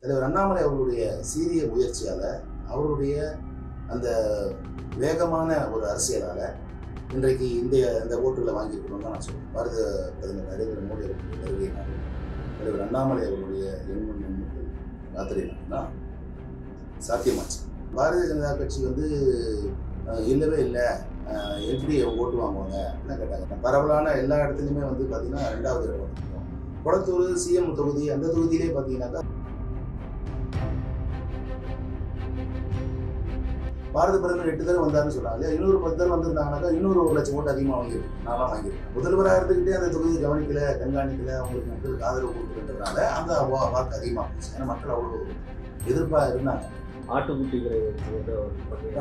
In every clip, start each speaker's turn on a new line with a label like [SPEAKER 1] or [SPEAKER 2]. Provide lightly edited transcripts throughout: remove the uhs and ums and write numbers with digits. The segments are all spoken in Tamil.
[SPEAKER 1] தலைவர் அண்ணாமலை அவர்களுடைய சீரிய முயற்சியால, அவருடைய அந்த வேகமான ஒரு அரசியலால இன்றைக்கு இந்த ஓட்டுகளை வாங்கியிருக்கணும் தான் நான் சொல்றேன். பாரத பிரதமர் நரேந்திர மோடி அவர்களுடைய வருகையினால் தலைவர் அண்ணாமலை அவர்களுடைய எண்மண் எண்ணுக்கள் யாத்திரையினா சாத்தியமாச்சு. பாரதிய ஜனதா கட்சி இல்லவே இல்லை, எப்படி ஓட்டு வாங்குவாங்க அப்படின்னு கேட்டாங்க. பரவலான எல்லா இடத்துலையுமே பார்த்தீங்கன்னா 2வது இடம் வந்துருக்கோம். கொளத்தூர் சிஎம் தொகுதி, அந்த தொகுதியிலே பார்த்தீங்கன்னாக்கா பாரத பிரதமர் 8 தடவை வந்தாருன்னு சொல்றாங்க. இன்னொரு 10 தடவை வந்திருந்தாங்கன்னாக்கா இன்னொரு 1 லட்சம் ஓட்டு அதிகமாக வாங்கியிருக்கும். நான்லாம் வாங்கியிருக்கேன். முதல்வராக இருந்துகிட்டே அந்த தொகுதியை கவனிக்கல, கண்காணிக்கல, அவங்களுக்கு மக்களுக்கு ஆதரவு கொடுக்குறதுனால அந்த வாக்கு அதிகமாக போச்சு. ஏன்னா மக்கள் அவ்வளோ எதிர்ப்பாக இருந்தாங்க.
[SPEAKER 2] ஆட்டுக்குட்டிகளை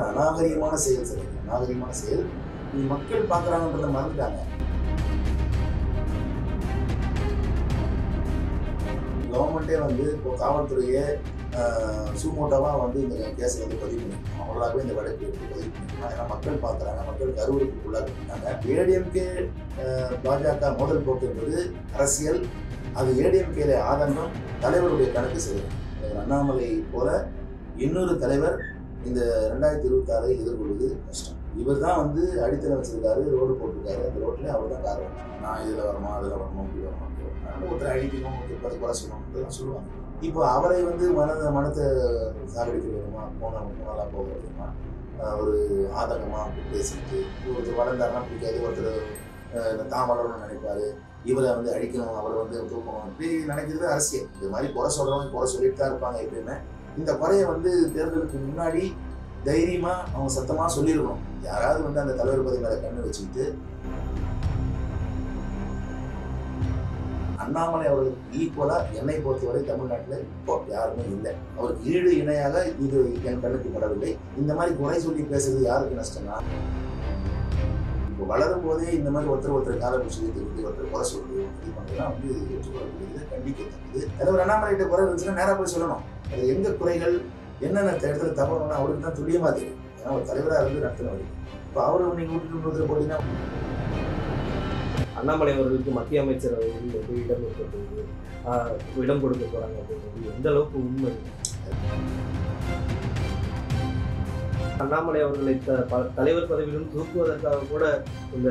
[SPEAKER 1] அநாகரிகமான செயல் சரி, அநாகரிகமான செயல். மக்கள் பார்க்குறாங்கன்றதை மறந்துட்டாங்க. கவர்மெண்ட்டே இப்போ காவல்துறையே சூமோட்டோவாக இந்த கேஸை பதிவு பண்ணிருக்கோம். அவங்களாகவே இந்த வழக்கு பதிவு பண்ணிருக்கோம். ஏன்னா மக்கள் பார்க்குறாங்க, மக்களுக்கு அருவருப்புக்குள்ளாக. ஏடிஎம்கே பாஜக மோதல் போக்கு என்பது அரசியல். அது ஏடிஎம்கேல ஆதங்கம் தலைவருடைய கணக்கு செய்யும். அண்ணாமலை போல இன்னொரு தலைவர் இந்த 2026 எதிர்கொள்வது கஷ்டம். இவர் தான் அடித்தளம் வச்சிருக்காரு, ரோடு போட்டிருக்காரு. அந்த ரோட்லேயே அவர் தான் காரணம். நான் இதில் வரணும், அதில் வரணும், இப்படி வரணும், ஒருத்தர் அழிக்கணும், ஒருத்தர் குறை சொல்லணும் சொல்லுவாங்க. இப்போ அவரை மனத்தை சாகடிக்க வேணுமா, போனாலாம் போக வேணுமா, ஒரு ஆதங்கமாக பேசிட்டு ஒருத்தர் வளர்ந்தாருன்னா பிடிக்காது, ஒருத்தர் தான் வளரணும்னு நினைப்பாரு, இவரை அழிக்கணும், அவரை தூக்கணும், இப்படி நினைக்கிறது அரசியல். இது மாதிரி குறை சொல்றவங்க குறை சொல்லிட்டு தான் இருப்பாங்க எப்பயுமே. இந்த குறையை தேர்தலுக்கு முன்னாடி தைரியமா அவங்க சத்தமா சொல்லியிருக்கணும். யாராவது அந்த தலைவர் பதவி மேல கண்ணு வச்சுக்கிட்டு அண்ணாமலை அவர்களுக்கு ஈக்குவலா என்னை பொறுத்தவரை தமிழ்நாட்டில் இப்போ யாருமே இல்லை. அவருக்கு ஈடு இணையாக இது என் கண்ணுக்கு படவில்லை. இந்த மாதிரி குறை சொல்லி பேசுறது யாருக்கு நஷ்டம்னா, இப்போ வளரும் போதே இந்த மாதிரி ஒருத்தர் கால விஷயத்தை ஒருத்தர் குறை சொல்றது இது பண்ணலாம் ஏற்றுக்கொள்ளக்கூடியது, கண்டிக்கத்தக்கது. தலைவர் அண்ணாமலை குறை இருந்துச்சுன்னா நேராக போய் சொல்லணும். அது எங்க குறைகள் என்னென்ன இடத்துல தவறுனா அவருக்கு தான் துல்லியமா தெரியும். ஏன்னா ஒரு தலைவராக நடத்தினவர். இப்போ அவரு நீங்க விட்டுட்டு போட்டீங்கன்னா
[SPEAKER 2] அண்ணாமலை அவர்களுக்கு மத்திய அமைச்சரவையில் இடம் கொடுக்கப்படுது, இடம் கொடுக்க போறாங்க அப்படின்றது எந்த அளவுக்கு உண்மை? அண்ணாமலை அவர்களை தலைவர் பதவியிலும் தூக்குவதற்காக கூட இந்த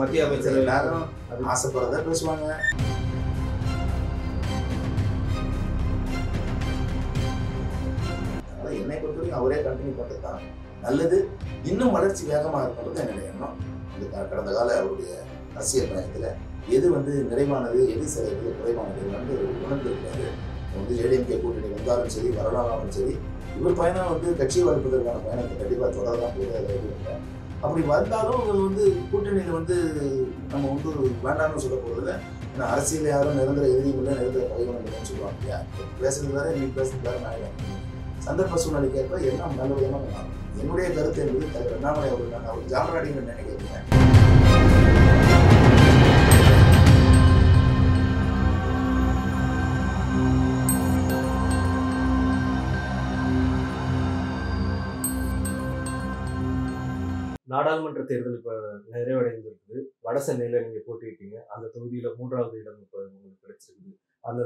[SPEAKER 2] மத்திய அமைச்சரவை
[SPEAKER 1] எல்லாரும் ஆசைப்படுறதா பேசுவாங்க. என்னை பொறுத்தவரைக்கும் அவரே கண்டினியூ பண்ணுறது தான் நல்லது. இன்னும் வளர்ச்சி வேகமாக இருக்கிறது என்னுடைய எண்ணம். இந்த கடந்த கால அவருடைய அரசியல் பயணத்தில் எது நிறைவானது, எது குறைவானது உணர்ந்திருக்கிறாரு. ஏடிஎம்கே கூட்டணி வந்தாலும் சரி, வரலாறும் சரி, இவர் பயணம் கட்சியை வளர்ப்பதற்கான பயணத்தை கண்டிப்பாக தொடரலாம் போது அதை இல்லை. அப்படி வந்தாலும் கூட்டணியில் நம்ம வேண்டாம்னு சொல்ல போகிறதில்ல. ஏன்னா அரசியல் யாரும் நிரந்தர எதிரியும் இல்லை, நிரந்தர பகைவனும் இல்லைன்னு சொல்லுவாங்க இல்லையா? பேசுறது வேற, நீ பேசுறது வேற ஆகிடும். சந்தர்ப்ப சூழ்நிலைக்கேற்ப எல்லாம் நல்ல விதமாக மாறும். என்னுடைய கருத்து என்பது தலைவர் அண்ணாமலை அவர்கள் நான் அவர் ஜாமராடின்னு நினைக்கிறேன்.
[SPEAKER 2] நாடாளுமன்ற தேர்தல் இப்போ நிறைவடைந்திருக்குது. வட சென்னையில் நீங்கள் போட்டியிட்டீங்க. அந்த தொகுதியில் 3வது இடம் இப்போ உங்களுக்கு கிடைச்சிருக்குது. அந்த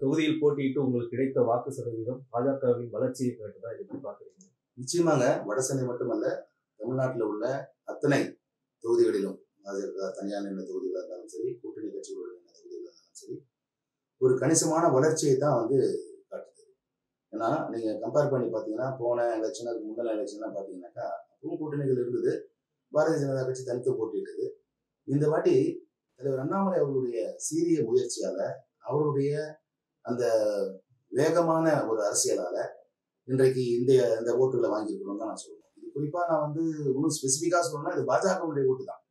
[SPEAKER 2] தொகுதியில் போட்டியிட்டு உங்களுக்கு கிடைத்த வாக்கு சதவீதம் பாஜகவின் வளர்ச்சியை கேட்டதா எப்படி பார்க்குறீங்க?
[SPEAKER 1] நிச்சயமாக வட சென்னை மட்டுமல்ல, தமிழ்நாட்டில் உள்ள அத்தனை தொகுதிகளிலும் பாஜக தனியார் நின்ற தொகுதிகளாக இருந்தாலும் சரி, கூட்டணி கட்சிகளுடைய தொகுதிகளாக இருந்தாலும் சரி, ஒரு கணிசமான வளர்ச்சியை தான் காட்டுது. ஏன்னா நீங்கள் கம்பேர் பண்ணி பார்த்தீங்கன்னா, போன எலெக்ஷனுக்கு முந்தின எலெக்ஷன்லாம் பார்த்தீங்கன்னாக்கா அப்பவும் கூட்டணிகள் இருந்தது. பாரதிய ஜனதா கட்சி தனித்து போட்டியிட்டது. இந்த வாட்டி தலைவர் அண்ணாமலை அவர்களுடைய சீரிய முயற்சியால, அவருடைய அந்த வேகமான ஒரு அரசியலால இன்றைக்கு இந்த ஓட்டுகளை வாங்கியிருக்கணும் தான் நான் சொல்லுவேன். இது குறிப்பா நான் இன்னும் ஸ்பெசிஃபிக்கா சொல்லணும்னா இது பாஜகவுடைய ஓட்டு தான்.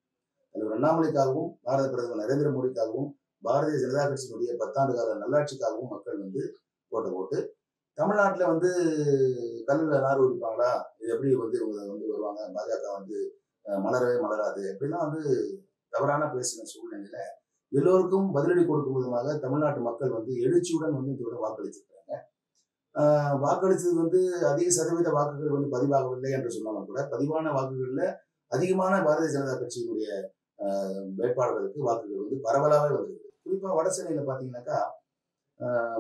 [SPEAKER 1] தலைவர் அண்ணாமலைக்காகவும், பாரத பிரதமர் நரேந்திர மோடிக்காகவும், பாரதிய ஜனதா கட்சியினுடைய 10 ஆண்டு கால நல்லாட்சிக்காகவும் மக்கள் போட்ட ஓட்டு. தமிழ்நாட்டில் கல்லில் நார் உரிப்பாங்களா, இது எப்படி இவங்க வருவாங்க, பாஜக மலரவே மலராது அப்படிலாம் தவறான பேசின சூழ்நிலையில எல்லோருக்கும் பதிலடி கொடுக்கும் விதமாக தமிழ்நாட்டு மக்கள் எழுச்சியுடன் இதோட வாக்களிச்சிருக்காங்க. வாக்களித்தது அதிக சதவீத வாக்குகள் பதிவாகவில்லை என்று சொன்னாலும் கூட, பதிவான வாக்குகள்ல அதிகமான பாரதிய ஜனதா கட்சியினுடைய வேட்பாளர்களுக்கு வாக்குகள் பரவலாகவே வந்திருக்கு. குறிப்பா வட சென்னையில பாத்தீங்கன்னாக்கா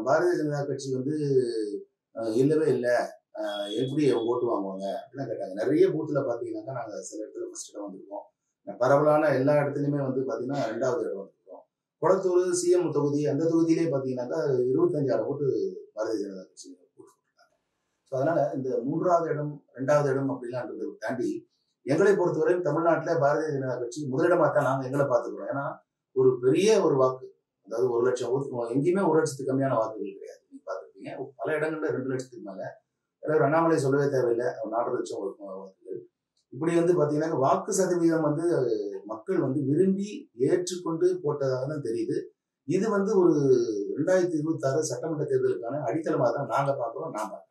[SPEAKER 1] பாரதிய ஜனதா கட்சி வந்து இல்லவே இல்லை, எப்படி ஓட்டு வாங்குவாங்க அப்படிலாம் கேட்டாங்க. நிறைய பூத்துல பாத்தீங்கன்னாக்கா நாங்க சில இடத்துல ஃபர்ஸ்ட் இடம் வந்திருக்கோம். பரவலான எல்லா இடத்துலையுமே வந்து பாத்தீங்கன்னா 2வது இடம் வந்திருக்கோம். குளத்தூர் சிஎம் தொகுதி, அந்த தொகுதியிலே பாத்தீங்கன்னாக்கா 25,000 ஓட்டு பாரதிய ஜனதா கட்சி போட்டு. ஸோ அதனால இந்த 3வது இடம் 2வது இடம் அப்படிலான்றதை தாண்டி எங்களை பொறுத்தவரையும் தமிழ்நாட்டில் பாரதிய ஜனதா கட்சி முதலிடமா தான் நாங்கள் எங்களை பார்த்துக்கிறோம். ஏன்னா ஒரு பெரிய ஒரு வாக்கு, அதாவது 1 லட்சம் எங்கேயுமே 1 லட்சத்துக்கு கம்மியான வாக்குகள் கிடையாது. நீங்க பார்த்துருப்பீங்க பல இடங்கள்ல 2 லட்சத்துக்கு மேல. அதாவது அண்ணாமலை சொல்லவே தேவையில்லை, 4 லட்சம் வாக்குகள். இப்படி வந்து பாத்தீங்கன்னா வாக்கு சதவீதம் வந்து மக்கள் வந்து விரும்பி ஏற்றுக்கொண்டு போட்டதாக தான் தெரியுது. இது வந்து ஒரு 2026 சட்டமன்ற தேர்தலுக்கான அடித்தளமாக தான் நாங்க பார்க்கிறோம். நான் பார்க்கிறேன்.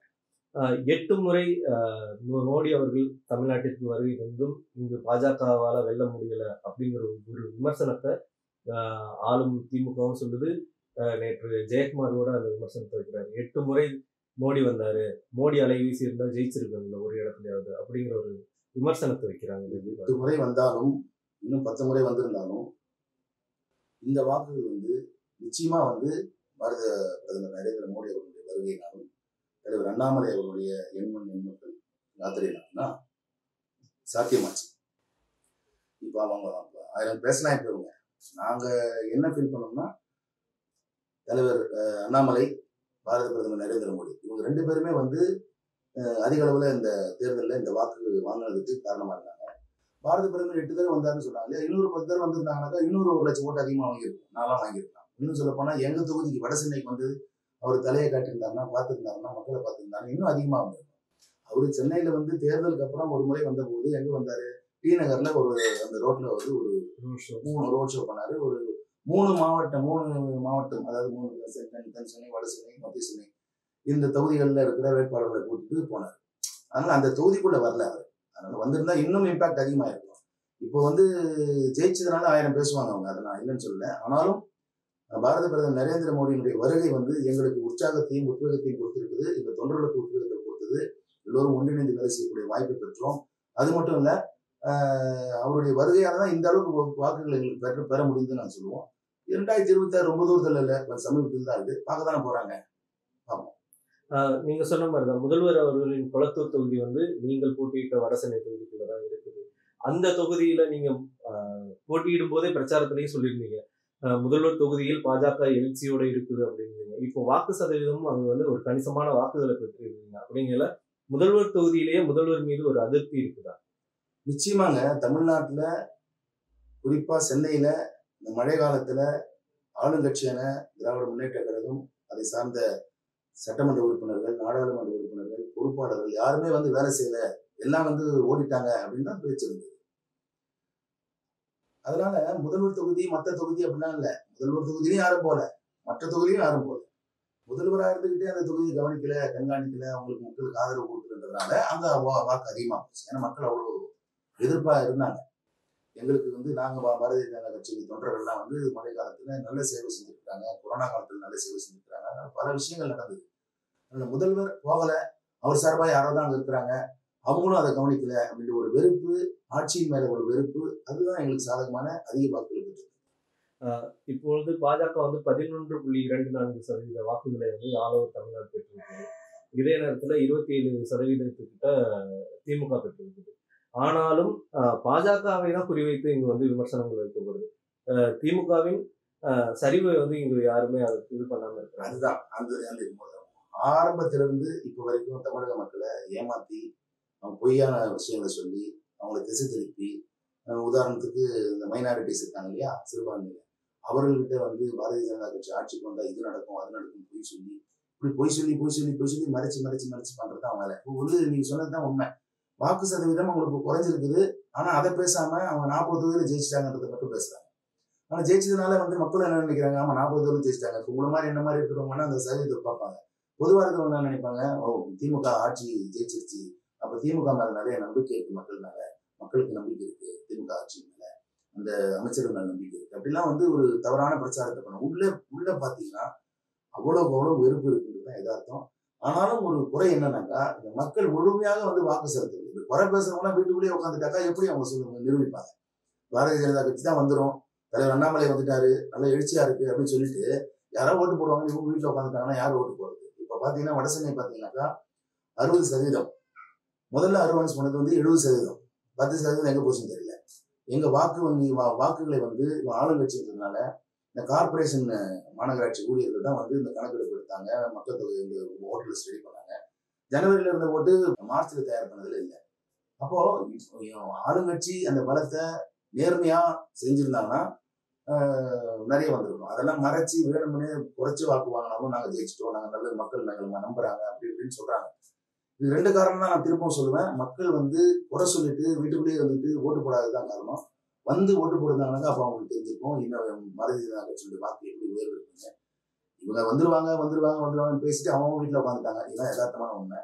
[SPEAKER 2] 8 முறை மோடி அவர்கள் தமிழ்நாட்டிற்கு வருகை வந்தும் இங்கு பாஜகவால வெல்ல முடியல அப்படிங்கிற ஒரு விமர்சனத்தை ஆளும் திமுகவும் சொல்லுது. நேற்று ஜெயக்குமாரோட அந்த விமர்சனத்தை வைக்கிறாரு. 8 முறை மோடி வந்தாரு, மோடி அலைவீசி இருந்தா ஜெயிச்சிருக்காங்கல்ல ஒரு இடத்துலயாவது அப்படிங்கிற ஒரு விமர்சனத்தை வைக்கிறாங்க.
[SPEAKER 1] 8 முறை வந்தாலும் இன்னும் 10 முறை வந்திருந்தாலும் இந்த வாக்குகள் வந்து நிச்சயமா வந்து பாரத பிரதமர் நரேந்திர மோடி அவர்களுடைய வருகையினாலும் தலைவர் அண்ணாமலை அவர்களுடைய எண்மண் எண்மக்கள் யாத்திரையினால்னா சாத்தியமாச்சு. இப்ப அவங்க 1000 பேசலாம். இப்ப இவங்க நாங்க என்ன ஃபீல் பண்ணோம்னா, தலைவர் அண்ணாமலை, பாரத பிரதமர் நரேந்திர மோடி இவங்க 2 பேருமே வந்து அதிக அளவுல இந்த தேர்தலில் இந்த வாக்கு வாங்கினதுக்கு காரணமா இருந்தாங்க. பாரத பிரதமர் 8 தடவை வந்தாருன்னு சொன்னாங்க. இன்னொரு 10 தடவை வந்திருந்தாங்கன்னாக்கா இன்னொரு 1 லட்சம் ஓட்டு அதிகமாக வாங்கியிருக்கோம். நான்லாம் வாங்கியிருக்கலாம். இன்னும் சொல்ல போனா எங்க தொகுதிக்கு வட சென்னைக்கு வந்து அவர் தலையை காட்டியிருந்தாருன்னா, பார்த்துருந்தாருன்னா, மக்களை பார்த்துருந்தாருன்னா இன்னும் அதிகமாக வந்திருக்கும். அவரு சென்னையில வந்து தேர்தலுக்கு அப்புறம் ஒரு முறை வந்த போது எங்க வந்தாரு, டி நகர்ல ஒரு அந்த ரோட்ல வந்து ஒரு 3 ரோட் ஷோ பண்ணாரு. ஒரு 3 மாவட்டம், அதாவது 3 தென் சென்னை, வட சென்னை, மத்திய சென்னை இந்த தொகுதிகளில் இருக்கிற வேட்பாளர்களை கூட்டிட்டு போனார். அதனால அந்த தொகுதிக்குள்ள வரல அவர். அதனால வந்திருந்தா இன்னும் இம்பாக்ட் அதிகமா இருக்கும். இப்போ வந்து ஜெயிச்சதுனால 1000 பேசுவாங்க அவங்க, அதை நான் இல்லைன்னு சொல்லல. ஆனாலும் பாரத பிரதமர் நரேந்திர மோடியினுடைய வருகை வந்து எங்களுக்கு உற்சாகத்தையும் உத்வேகத்தையும் கொடுத்திருக்குது. இந்த தொண்டர்களுக்கு உத்வேகத்தை கொடுத்தது. எல்லோரும் ஒன்றிணைந்து வேலை செய்யக்கூடிய வாய்ப்பை பெற்றோம். அது மட்டும் இல்ல, அவருடைய வருகையால தான் இந்த அளவுக்கு வாக்குகள் எங்களுக்கு பெற முடியுதுன்னு நான் சொல்லுவோம். 2026 ரொம்ப தூரத்தில் இல்லை, சமீபத்தில் தான் இருக்கு. பார்க்க தானே போறாங்க. ஆமாம்.
[SPEAKER 2] நீங்க சொன்ன மாதிரிதான் முதல்வர் அவர்களின் குளத்தூர் தொகுதி வந்து நீங்கள் போட்டியிட்ட வடசென்னை தொகுதிக்குள்ளதான் இருக்குது. அந்த தொகுதியில நீங்க போட்டியிடும் போதே பிரச்சாரத்திலேயே சொல்லியிருந்தீங்க, முதல்வர் தொகுதியில் பாஜக எழுச்சியோட இருக்குது அப்படிங்கிறீங்க. இப்போ வாக்கு சதவீதமும் அங்க வந்து ஒரு கணிசமான வாக்குகளை பெற்றிருக்கீங்க. அப்படிங்கிற முதல்வர் தொகுதியிலேயே முதல்வர் மீது ஒரு அதிருப்தி இருக்குதா?
[SPEAKER 1] நிச்சயமாங்க. தமிழ்நாட்டுல குறிப்பா சென்னையில இந்த மழை காலத்துல ஆளுங்கட்சியான திராவிட முன்னேற்ற கழகம், அதை சார்ந்த சட்டமன்ற உறுப்பினர்கள், நாடாளுமன்ற உறுப்பினர்கள், பொறுப்பாளர்கள் யாருமே வந்து வேலை செய்யல, எல்லாம் வந்து ஓடிட்டாங்க அப்படின்னு தான் பேச்சு இருந்தது. அதனால முதல்வர் தொகுதி மற்ற தொகுதி அப்படிலாம் இல்லை. முதல்வர் தொகுதியிலையும் யாரும் போல, மற்ற தொகுதியும் யாரும் போல. முதல்வராக இருந்துகிட்டே அந்த தொகுதியை கவனிக்கல, கண்காணிக்கல, அவங்களுக்கு மக்களுக்கு ஆதரவு கொடுக்குறதுனால அங்க வாக்கு அதிகமாக போச்சு. ஏன்னா மக்கள் அவ்வளவு எதிர்ப்பா இருந்தாங்க. எங்களுக்கு வந்து நாங்க பாரதிய ஜனதா கட்சி தொண்டர்கள்லாம் வந்து மழை காலத்துல நல்ல சேவை செஞ்சிருக்காங்க, கொரோனா காலத்துல நல்ல சேவை செஞ்சிருக்காங்க, பல விஷயங்கள் நடந்தது. அதனால முதல்வர் போகல, அவர் சார்பா யாரோ தான் அங்க இருக்கிறாங்க, அவங்களும் அதை கவனிக்கல அப்படின்ற ஒரு வெறுப்பு, ஆட்சியின் மேல ஒரு வெறுப்பு, அதுதான் எங்களுக்கு சாதகமான அதிக வாக்குகள் பெற்றது.
[SPEAKER 2] இப்பொழுது பாஜக வந்து 11.24% வாக்குகளை வந்து ஆல் ஓவர் தமிழ்நாடு பெற்றிருக்குது. இதே நேரத்துல 27% திமுக பெற்றிருக்குது. ஆனாலும் பாஜகவை தான் குறிவைத்து இங்கு வந்து விமர்சனங்கள் வைக்கப்படுது. திமுகவின் சரிவை வந்து இங்கு யாருமே இது பண்ணாம இருக்கிறாங்க.
[SPEAKER 1] அதுதான் அந்த ஆரம்பத்திலிருந்து இப்ப வரைக்கும் தமிழக மக்களை ஏமாத்தி, அவங்க பொய்யான விஷயங்களை சொல்லி, அவங்களை திசை திருப்பி, உதாரணத்துக்கு இந்த மைனாரிட்டிஸ் இருக்காங்க இல்லையா, சிறுபான்மையினர், அவர்கள்கிட்ட வந்து பாரதிய ஜனதா கட்சி ஆட்சிக்கு வந்தா இது நடக்கும் அது நடக்கும் பொய் சொல்லி, இப்படி பொய் சொல்லி மறைச்சு பண்றதுதான் அவங்க வேலை. இப்போ வந்து நீங்க சொன்னதுதான் உண்மை. வாக்கு சதவீதம் அவங்களுக்கு குறைஞ்சிருக்குது. ஆனா அதை பேசாம அவங்க 40 தொகுதியில ஜெயிச்சிட்டாங்கன்றதை மட்டும் பேசுறாங்க. ஆனா ஜெயிச்சதுனால வந்து மக்கள் என்ன நினைக்கிறாங்க, ஆமா 40 தொகுதியில் ஜெயிச்சிட்டாங்க. இப்போ உங்களை மாதிரி என்ன மாதிரி இருக்கிறவங்கன்னா அந்த சதவீதத்தை பார்ப்பாங்க. பொதுவாக இருக்கிறவங்க என்ன நினைப்பாங்க, ஓ திமுக ஆட்சி ஜெயிச்சிருச்சு, அப்ப திமுக மேல நிறைய நம்பிக்கை இருக்கு, மக்களுக்கு நம்பிக்கை இருக்கு, திமுக ஆட்சி மேல, அந்த அமைச்சர்கள் மேல நம்பிக்கை இருக்கு அப்படிலாம் வந்து ஒரு தவறான பிரச்சாரத்தை பண்ணும். உள்ள பாத்தீங்கன்னா அவ்வளவு வெறுப்பு இருக்குன்றதுதான் எதார்த்தம். ஆனாலும் ஒரு குறை என்னன்னாக்கா, இந்த மக்கள் முழுமையாக வந்து வாக்கு செலுத்துறது. இந்த குறை பேசுறவங்களாம் வீட்டுக்குள்ளேயே உட்காந்துட்டாக்கா எப்படி அவங்க நிரூபிப்பாங்க? பாரதிய ஜனதா கட்சி தான் வந்துடும், தலைவர் அண்ணாமலை வந்துட்டாரு, நல்ல எழுச்சியா இருக்கு அப்படின்னு சொல்லிட்டு யாராவது ஓட்டு போடுவாங்க, இவங்க வீட்டில் உட்காந்துட்டாங்கன்னா யார் ஓட்டு போடுறது? இப்போ பார்த்தீங்கன்னா வடசென்னை பார்த்தீங்கன்னாக்கா 60%. முதல்ல அறுவன்ஸ் பண்ணது வந்து 70%. 10% எங்கே போச்சுன்னு தெரியல. எங்கள் வாக்கு வங்கி வாக்குகளை வந்து ஆளுங்கட்சின்றதுனால இந்த கார்பரேஷன் மாநகராட்சி ஊழியர்கள் தான் வந்து இந்த கணக்கெடுப்பு எடுத்தாங்க, மக்கள் தொகை இந்த ஓட்டு லிஸ்ட் ரெடி பண்ணாங்க. ஜனவரியில இருந்த ஓட்டு மார்ச்ல தயார் பண்ணதுல இல்லை. அப்போ ஆளுங்கட்சி அந்த பலத்தை நேர்மையா செஞ்சிருந்தாங்கன்னா நிறைய வந்திருக்கும். அதெல்லாம் மறைச்சு வேணும்னே குறைச்சி வாக்கு வாங்கினாலும் நாங்கள் ஜெயிச்சிட்டோம், நாங்கள் நல்ல மக்கள் நாங்கள் நம்புறாங்க அப்படி இப்படின்னு சொல்றாங்க. இது 2 காரணம் தான் நான் திரும்பவும் சொல்லுவேன். மக்கள் வந்து குறை சொல்லிட்டு வீட்டுக்குள்ளேயே வந்துட்டு ஓட்டு போடாததுதான் காரணம். வந்து ஓட்டு போடுறாங்கன்னா அப்போ அவங்களுக்கு தெரிஞ்சிருக்கும் இன்னும் பாரதிய ஜனதா கட்சியோட வாக்கு எப்படி உயர்வு இருக்குங்க. இவங்க வந்துருவாங்கன்னு பேசிட்டு அவங்க வீட்டில் உட்காந்துட்டாங்க. இதுதான் யதார்த்தமான உண்மை.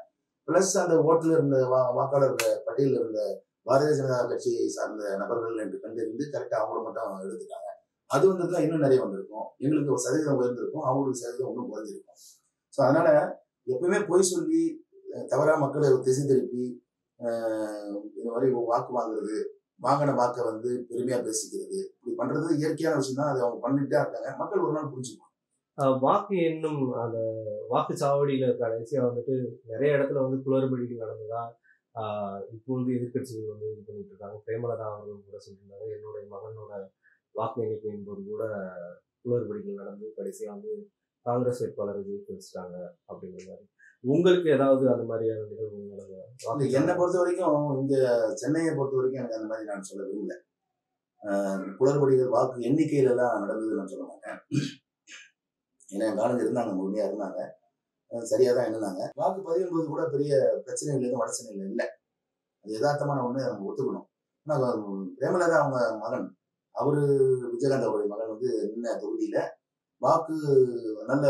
[SPEAKER 1] பிளஸ் அந்த ஓட்டுல இருந்த வாக்காளர் பட்டியலில் இருந்த பாரதிய ஜனதா கட்சியை சார்ந்த நபர்கள் என்று கண்டறிந்து கரெக்டாக அவங்கள மட்டும் எடுத்துட்டாங்க. அது வந்துதான் இன்னும் நிறைய வந்திருக்கும். எங்களுக்கு ஒரு சதவீதம் உயர்ந்திருக்கும், அவங்களுக்கு சதவீதம் ஒன்றும் குறைஞ்சிருக்கும். ஸோ அதனால எப்பவுமே பொய் சொல்லி தவறா மக்களை திசை திருப்பி இந்த மாதிரி வாக்கு வாங்குறது, வாங்கின வாக்கை வந்து பெருமையா பேசிக்கிறது, இப்படி பண்றது இயற்கையான விஷயம் தான். அது அவங்க பண்ணிட்டே இருக்காங்க. மக்கள் ஒரு நாள் புரிஞ்சுக்குவாங்க.
[SPEAKER 2] வாக்கு என்னும் அந்த வாக்குச்சாவடியில கடைசியா வந்துட்டு நிறைய இடத்துல வந்து குளறுபடிகள் நடந்ததா இப்பொழுது எதிர்கட்சிகள் வந்து இது பண்ணிட்டு இருக்காங்க. பிரேமலதா அவர்கள் கூட சொல்லியிருந்தாங்க, என்னுடைய மகனோட வாக்கு எண்ணிக்கை என்பது கூட குளறுபடிகள் நடந்து கடைசியா வந்து காங்கிரஸ் வேட்பாளரை ஜெயிக்க வச்சுட்டாங்க அப்படிங்கிற மாதிரி. உங்களுக்கு ஏதாவது அந்த மாதிரியான நிகழ்வு?
[SPEAKER 1] என்னை பொறுத்த வரைக்கும் இங்க சென்னையை பொறுத்த வரைக்கும் எனக்கு அந்த மாதிரி நான் சொல்ல விரும்பல. குளறுபடிகள் வாக்கு எண்ணிக்கையில எல்லாம் நடந்தது நான் சொல்ல மாட்டேன். ஏன்னா எங்க ஆளுங்க இருந்தாங்க, முழுமையா இருந்தாங்க, சரியா தான் எண்ணினாங்க. வாக்கு பதிவின் போது கூட பெரிய பிரச்சனைகள் எதுவும் வடசென்னையில இல்லை. அது யதார்த்தமான ஒண்ணு நம்ம ஒத்துக்கணும். ஆனா பிரேமலதா அவங்க மகன், அவரு விஜயகாந்த் அவருடைய மகன் வந்து நின்ன தொகுதியில வாக்கு நல்ல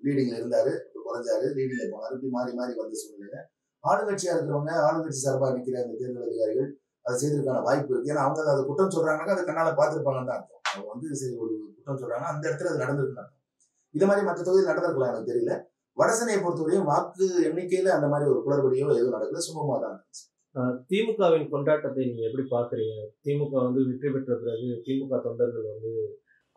[SPEAKER 1] லீடிங்ல இருந்தாரு, குறைஞ்சாரு, லீடிங்ல போனாரு, இப்படி மாறி மாறி வந்த சூழ்நிலை. ஆளுங்கட்சியா இருக்கிறவங்க, ஆளுங்கட்சி சார்பாக நிற்கிற அந்த தேர்தல் அதிகாரிகள் அதை செய்யறதுக்கான வாய்ப்பு இருக்கு. ஏன்னா அவங்க அதை குற்றம் சொல்றாங்கன்னாக்கா அதை கண்ணால பார்த்துருப்பாங்கன்னு தான் அர்த்தம். அவங்க வந்து சரி ஒரு குற்றம் சொல்றாங்க, அந்த இடத்துல அது நடந்திருக்குன்னு அர்த்தம். இது மாதிரி மற்ற தொகுதியில் நடந்திருக்கலாம், எனக்கு தெரியல. வடசென்னையை பொறுத்தவரையும் வாக்கு எண்ணிக்கையில அந்த மாதிரி ஒரு குளறுபடியோ எதுவும் நடக்கல, சுமூகமா தான் நடந்துச்சு.
[SPEAKER 2] திமுகவின் கொண்டாட்டத்தை நீங்க எப்படி பாக்குறீங்க? திமுக வந்து வெற்றி பெற்ற பிறகு திமுக தொண்டர்கள் வந்து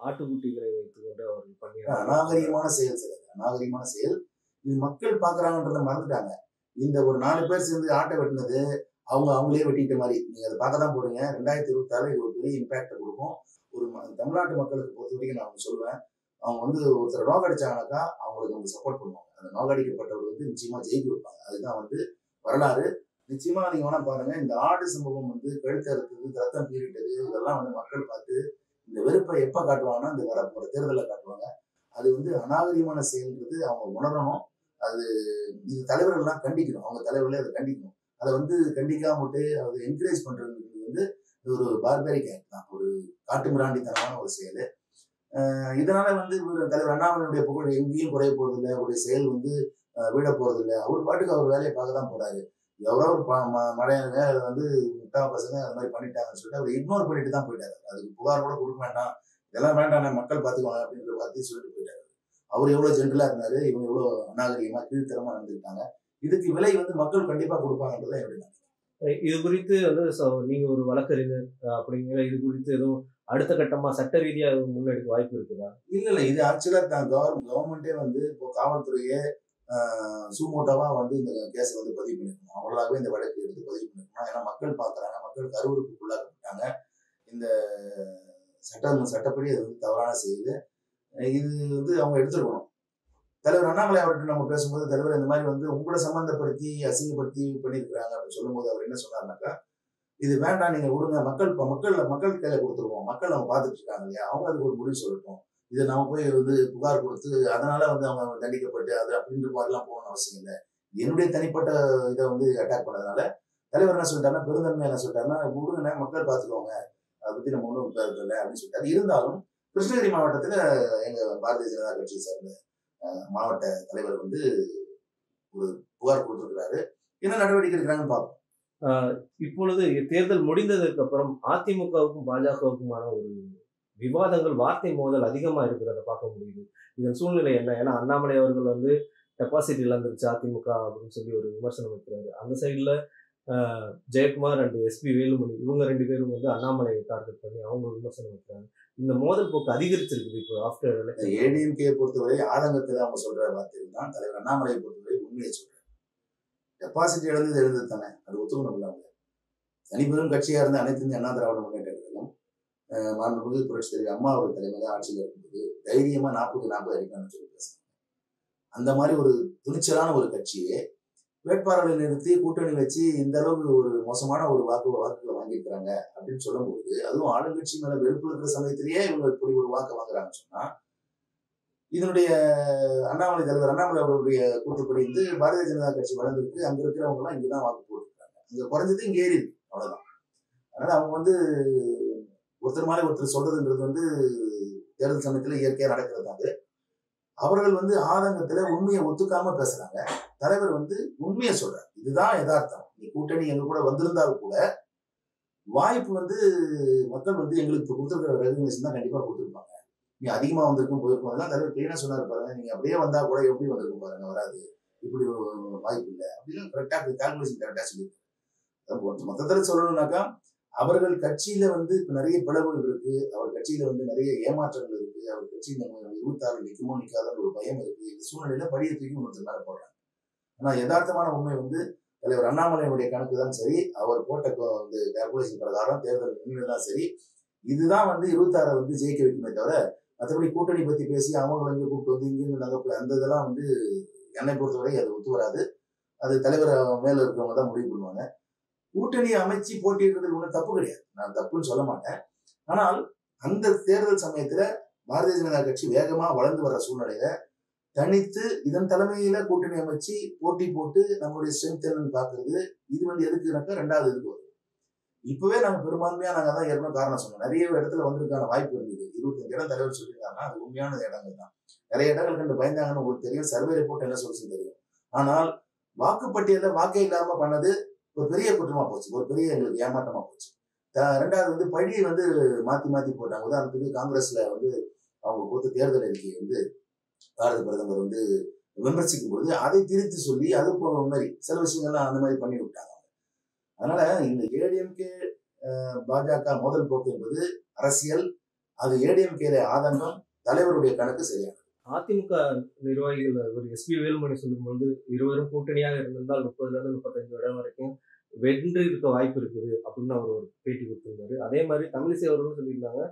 [SPEAKER 2] ஆட்டுக்குட்டிகளை வைத்துக் கொண்டு அவர்கள் பண்ணி
[SPEAKER 1] அநாகரிகமான செயல் சார், அநாகரிகமான செயல். இது மக்கள் பாக்குறாங்கன்றத மறந்துட்டாங்க. இந்த ஒரு 4 பேர் சேர்ந்து ஆட்டை வெட்டினது அவங்களே வெட்டிட்ட மாதிரி நீங்க அதை பார்க்க தான் போறீங்க. 2026 இது ஒரு பெரிய இம்பாக்ட கொடுக்கும். ஒரு தமிழ்நாட்டு மக்களுக்கு பொறுத்த வரைக்கும் நான் சொல்லுவேன், அவங்க வந்து ஒருத்தர் நோக்கடிச்சாங்கனாக்கா அவங்களுக்கு அவங்க சப்போர்ட் பண்ணுவாங்க. அந்த நோக்கடிக்கப்பட்டவர் வந்து நிச்சயமா ஜெயிக்க வைப்பாங்க. அதுதான் வந்து வரலாறு. நிச்சயமா நீங்க வேணா பாருங்க, இந்த ஆடு சம்பவம் வந்து கழுத்து அறுத்தது, ரத்தம் பீறிட்டது, இதெல்லாம் வந்து மக்கள் பார்த்து இந்த வெறுப்பை எப்ப காட்டுவாங்கன்னா இந்த வரப்போற தேர்தலை காட்டுவாங்க. அது வந்து அநாகரிகமான செயல்ன்றது அவங்க உணரணும். அது இது தலைவர்கள்லாம் கண்டிக்கணும், அவங்க தலைவர்களே அதை கண்டிக்கணும். அதை வந்து கண்டிக்காம விட்டு அதை என்கரேஜ் பண்றது வந்து ஒரு பார்பரிக் ஆக்ட் தான், ஒரு காட்டு மிராண்டித்தனமான ஒரு செயல். இதனால வந்து தலைவர் அண்ணாமலையுடைய புகழ் எங்கேயும் குறைய போறதில்லை, அவருடைய செயல் வந்து வீட போறதில்லை. அவர் பாட்டுக்கு அவர் வேலையை பார்க்க தான் போறாரு. எவ்வளோ ஒரு மழையாங்க வந்து முட்டா பசங்க அது மாதிரி பண்ணிட்டாங்கன்னு சொல்லிட்டு அவர் இக்னோர் பண்ணிட்டு தான் போயிட்டாரு. அதுக்கு புகார் கூட கொடுக்க வேண்டாம், இதெல்லாம் வேண்டாம், மக்கள் பார்த்துக்குவாங்க அப்படின்ற வார்த்தையை சொல்லிட்டு போயிட்டாரு. அவர் எவ்வளவு ஜென்டலா இருந்தாரு, இவங்க எவ்வளவு அநாகரிகமா கீழ்த்தரமா நடந்துக்கிட்டாங்க. இதுக்கு விலை வந்து மக்கள் கண்டிப்பா கொடுப்பாங்கன்றத என்னுடைய நம்பிக்கை.
[SPEAKER 2] இது குறித்து வந்து நீங்க ஒரு வழக்கறிஞர் அப்படிங்கிற இது குறித்து எதுவும் அடுத்த கட்டமா சட்ட ரீதியா முன்னெடுக்க வாய்ப்பு இருக்குதா?
[SPEAKER 1] இல்ல இது ஆக்சுவலா கவர்மெண்டே வந்து இப்போ காவல்துறையே சூமோட்டாவா வந்து இந்த கேஸை வந்து பதிவு பண்ணிருக்கணும். அவங்களாவே இந்த வழக்கு எடுத்து பதிவு பண்ணிருக்கணும். ஏன்னா மக்கள் பாக்குறாங்க, மக்கள் கருவுறுப்புக்குள்ளாக்கப்பட்டாங்க. இந்த சட்டப்படி அது வந்து தவறான செயல். இது வந்து அவங்க எடுத்துருக்கணும். தலைவர் அண்ணாமலை அவர்கிட்ட நம்ம பேசும்போது, தலைவர் இந்த மாதிரி வந்து உங்களை சம்பந்தப்படுத்தி அசிங்கப்படுத்தி பண்ணியிருக்கிறாங்க அப்படின்னு சொல்லும்போது அவர் என்ன சொன்னார்னாக்கா, இது வேண்டாம், நீங்க விடுங்க, மக்கள் கையில கொடுத்துருவோம், மக்கள் அவங்க பார்த்துட்டு இருக்காங்க இல்லையா, அவங்க அதுக்கு ஒரு முடிவு சொல்லட்டும். இதை நாம போய் வந்து புகார் கொடுத்து அதனால வந்து அவங்க தண்டிக்கப்பட்டு அது அப்படின்ற மாதிரிலாம் போகணும்னு அவசியம் இல்லை. என்னுடைய தனிப்பட்ட இதை வந்து அட்டாக் பண்ணதுனால தலைவர் என்ன சொல்லிட்டாருன்னா, பெருந்தன்மை என்ன சொல்லிட்டாருன்னா, விடுங்க மக்கள் பார்த்துக்கோங்க, அதை பத்தி நம்ம ஒன்றும் இல்லை அப்படின்னு சொல்லிட்டாரு. இருந்தாலும் கிருஷ்ணகிரி மாவட்டத்துல எங்க பாரதிய ஜனதா கட்சியை சேர்ந்த மாவட்ட தலைவர் வந்து ஒரு புகார் கொடுத்திருக்கிறாரு. என்ன நடவடிக்கை எடுக்கிறாங்கன்னு பார்ப்போம்.
[SPEAKER 2] இப்பொழுது தேர்தல் முடிந்ததுக்கு அப்புறம் அதிமுகவுக்கும் பாஜகவுக்குமான ஒரு விவாதங்கள், வார்த்தை மோதல் அதிகமா இருக்கிறத பார்க்க முடியுது. இதன் சூழ்நிலை என்ன? ஏன்னா அண்ணாமலை அவர்கள் வந்து டெபாசிட் இழந்துருச்சு அதிமுக அப்படின்னு சொல்லி ஒரு விமர்சனம் வைக்கிறாரு. அந்த சைட்ல ஜெயக்குமார் அண்ட் எஸ்பி வேலுமணி இவங்க 2 பேரும் வந்து அண்ணாமலையை டார்கெட் பண்ணி அவங்க விமர்சனம் வைக்கிறாங்க. இந்த மோதல் போக்கு அதிகரிச்சிருக்குது இப்போ ஆஃப்டர் எலெக்ஷன்.
[SPEAKER 1] ஏடிஎம்கே பொறுத்தவரை ஆதங்கத்துல அவங்க சொல்ற வார்த்தைகள் தான் தலைவர் அண்ணாமலையை பொறுத்தவரை உண்மையை சொல்றாரு. டெபாசிட் எழுந்தது தானே, அது ஒத்துக்கணும். அவங்க தனிப்பெரும் கட்சியா இருந்த அனைத்து இந்திய அண்ணா திராவிட முன்னேற்ற கழகம் மாண்புமிகு புரட்சி தலைவர் அம்மா அவர்கள் தலைமையில ஆட்சியில் இருக்கும்போது தைரியமா 40-40 அடிக்கணும்னு சொல்லி பேசுறாங்க. அந்த மாதிரி ஒரு துணிச்சலான ஒரு கட்சியே வேட்பாளர்களை நிறுத்தி கூட்டணி வச்சு இந்த அளவுக்கு ஒரு மோசமான ஒரு வாக்குகளை வாங்கியிருக்கிறாங்க அப்படின்னு சொல்லும்போது, அதுவும் ஆளுங்கட்சி மேல வெறுப்பு இருக்கிற சமயத்திலேயே இவங்க இப்படி ஒரு வாக்கு வாங்குறாங்கன்னு சொன்னா, இதனுடைய தலைவர் அண்ணாமலை அவர்களுடைய கூட்டுப்படி வந்து பாரதிய ஜனதா கட்சி வளர்ந்துருக்கு. அங்க இருக்கிறவங்க எல்லாம் இங்கதான் வாக்கு போட்டுருக்காங்க. அங்க குறைஞ்சது இங்க ஏறி இருக்கு, அவ்வளவுதான். அதனால அவங்க வந்து ஒருத்தர் மாதிரி ஒருத்தர் சொல்றதுன்றது வந்து தேர்தல் சமயத்துல இயற்கையா நடக்கிறது. அது அவர்கள் வந்து ஆதங்கத்துல உண்மையை ஒத்துக்காம பேசுறாங்க. தலைவர் வந்து உண்மையை சொல்றாரு, இதுதான் யதார்த்தம். நீ கூட்டணி எங்க கூட வந்திருந்தாலும் கூட வாய்ப்பு வந்து மக்கள் வந்து எங்களுக்கு இப்ப கொடுத்துருக்கிற ரெகக்னேஷன் தான் கண்டிப்பா கொடுத்துருப்பாங்க. நீ அதிகமா வந்திருக்கும் போயிருக்கும், அதெல்லாம் தலைவர் கிளீனா சொன்னாரு பாருங்க. நீங்க அப்படியே வந்தா கூட எப்படி வந்திருக்கும் பாருங்க, வராது, இப்படி வாய்ப்பு இல்லை அப்படின்னு கரெக்டா கால்குலேஷன் கரெக்டா சொல்லியிருக்காரு. மொத்தத்துல சொல்லணும்னாக்கா, அவர்கள் கட்சியில வந்து இப்ப நிறைய பிளவுகள் இருக்கு. அவர் கட்சியில வந்து நிறைய ஏமாற்றங்கள் இருக்கு. அவர் கட்சியில 26 நிக்குமோ நிக்காதன்னு ஒரு பயம் இருக்கு. இந்த சூழ்நிலையில படியை தூக்கி ஒருத்தர் மேல போடுறாங்க. ஆனா யதார்த்தமான உண்மை வந்து தலைவர் அண்ணாமலையுடைய கணக்கு தான் சரி, அவர் போட்ட வந்து கால்குலேஷன் பிரகாரம் தேர்தல் நின்றுதான் சரி. இதுதான் வந்து 26 வந்து ஜெயிக்க வைக்குமே தவிர, மற்றபடி கூட்டணி பத்தி பேசி அவங்களை இங்க கூப்பிட்டு வந்து இங்கிருந்து நகப்பு அந்த இதெல்லாம் வந்து என்னை பொறுத்தவரை அது ஒத்து வராது. அது தலைவர் மேல இருக்கிறவங்க தான் முடிவு பண்ணுவாங்க. கூட்டணி அமைச்சு போட்டியிடுறதுக்கு ஒன்றும் தப்பு கிடையாது, நான் தப்புன்னு சொல்ல மாட்டேன். ஆனால் அந்த தேர்தல் சமயத்துல பாரதிய ஜனதா கட்சி வேகமா வளர்ந்து வர்ற சூழ்நிலையில தனித்து இதன் தலைமையில கூட்டணி அமைச்சு போட்டி போட்டு நம்மளுடைய ஸ்ட்ரென்த் என்னன்னு பாக்குறது, இது வந்து எதுக்குனாக்கா 2வது இதுக்கு வரும். இப்பவே நாங்க பெரும்பான்மையா நாங்க தான் ஏற்கனவே காரணம் சொன்னோம். நிறைய இடத்துல வந்திருக்கான வாய்ப்பு இருந்தது. 25 இடம் தலைவர் சொல்லியிருக்காங்கன்னா அது உண்மையான இடங்கள் தான். நிறைய இடங்கள் கண்டு பயந்தாங்கன்னு உங்களுக்கு தெரியும். சர்வே ரிப்போர்ட் என்ன சொல்லுச்சு தெரியும். ஆனால் வாக்குப்பட்டியல வாக்கே இல்லாம பண்ணது ஒரு பெரிய குற்றமா போச்சு, ஒரு பெரிய எங்களுக்கு ஏமாற்றமா போச்சு. 2வது வந்து பழியை வந்து மாத்தி மாத்தி போட்டாங்க. உதாரணத்துக்கு காங்கிரஸ்ல வந்து அவங்க கொடுத்த தேர்தல் அறிக்கையை வந்து பாரத பிரதமர் வந்து விமர்சிக்கும் பொழுது அதை திருத்தி சொல்லி அது மாதிரி சில விஷயங்கள்லாம் அந்த மாதிரி பண்ணி விட்டாங்க. அதனால இந்த ஏடிஎம்கே பாஜக மோதல் போக்கு என்பது அரசியல். அது ஏடிஎம்கே ஆதங்கம், தலைவருடைய கணக்கு சரியானது.
[SPEAKER 2] அதிமுக நிர்வாகிகள் ஒரு எஸ்பி வேலுமணி சொல்லும்போது, இருவரும் கூட்டணியாக இருந்திருந்தால் 30-35 இடம் வரைக்கும் வென்று இருக்க வாய்ப்பு இருக்குது அப்படின்னு அவர் ஒரு பேட்டி கொடுத்திருந்தாரு. அதே மாதிரி தமிழிசை அவர்களும் சொல்லியிருந்தாங்க,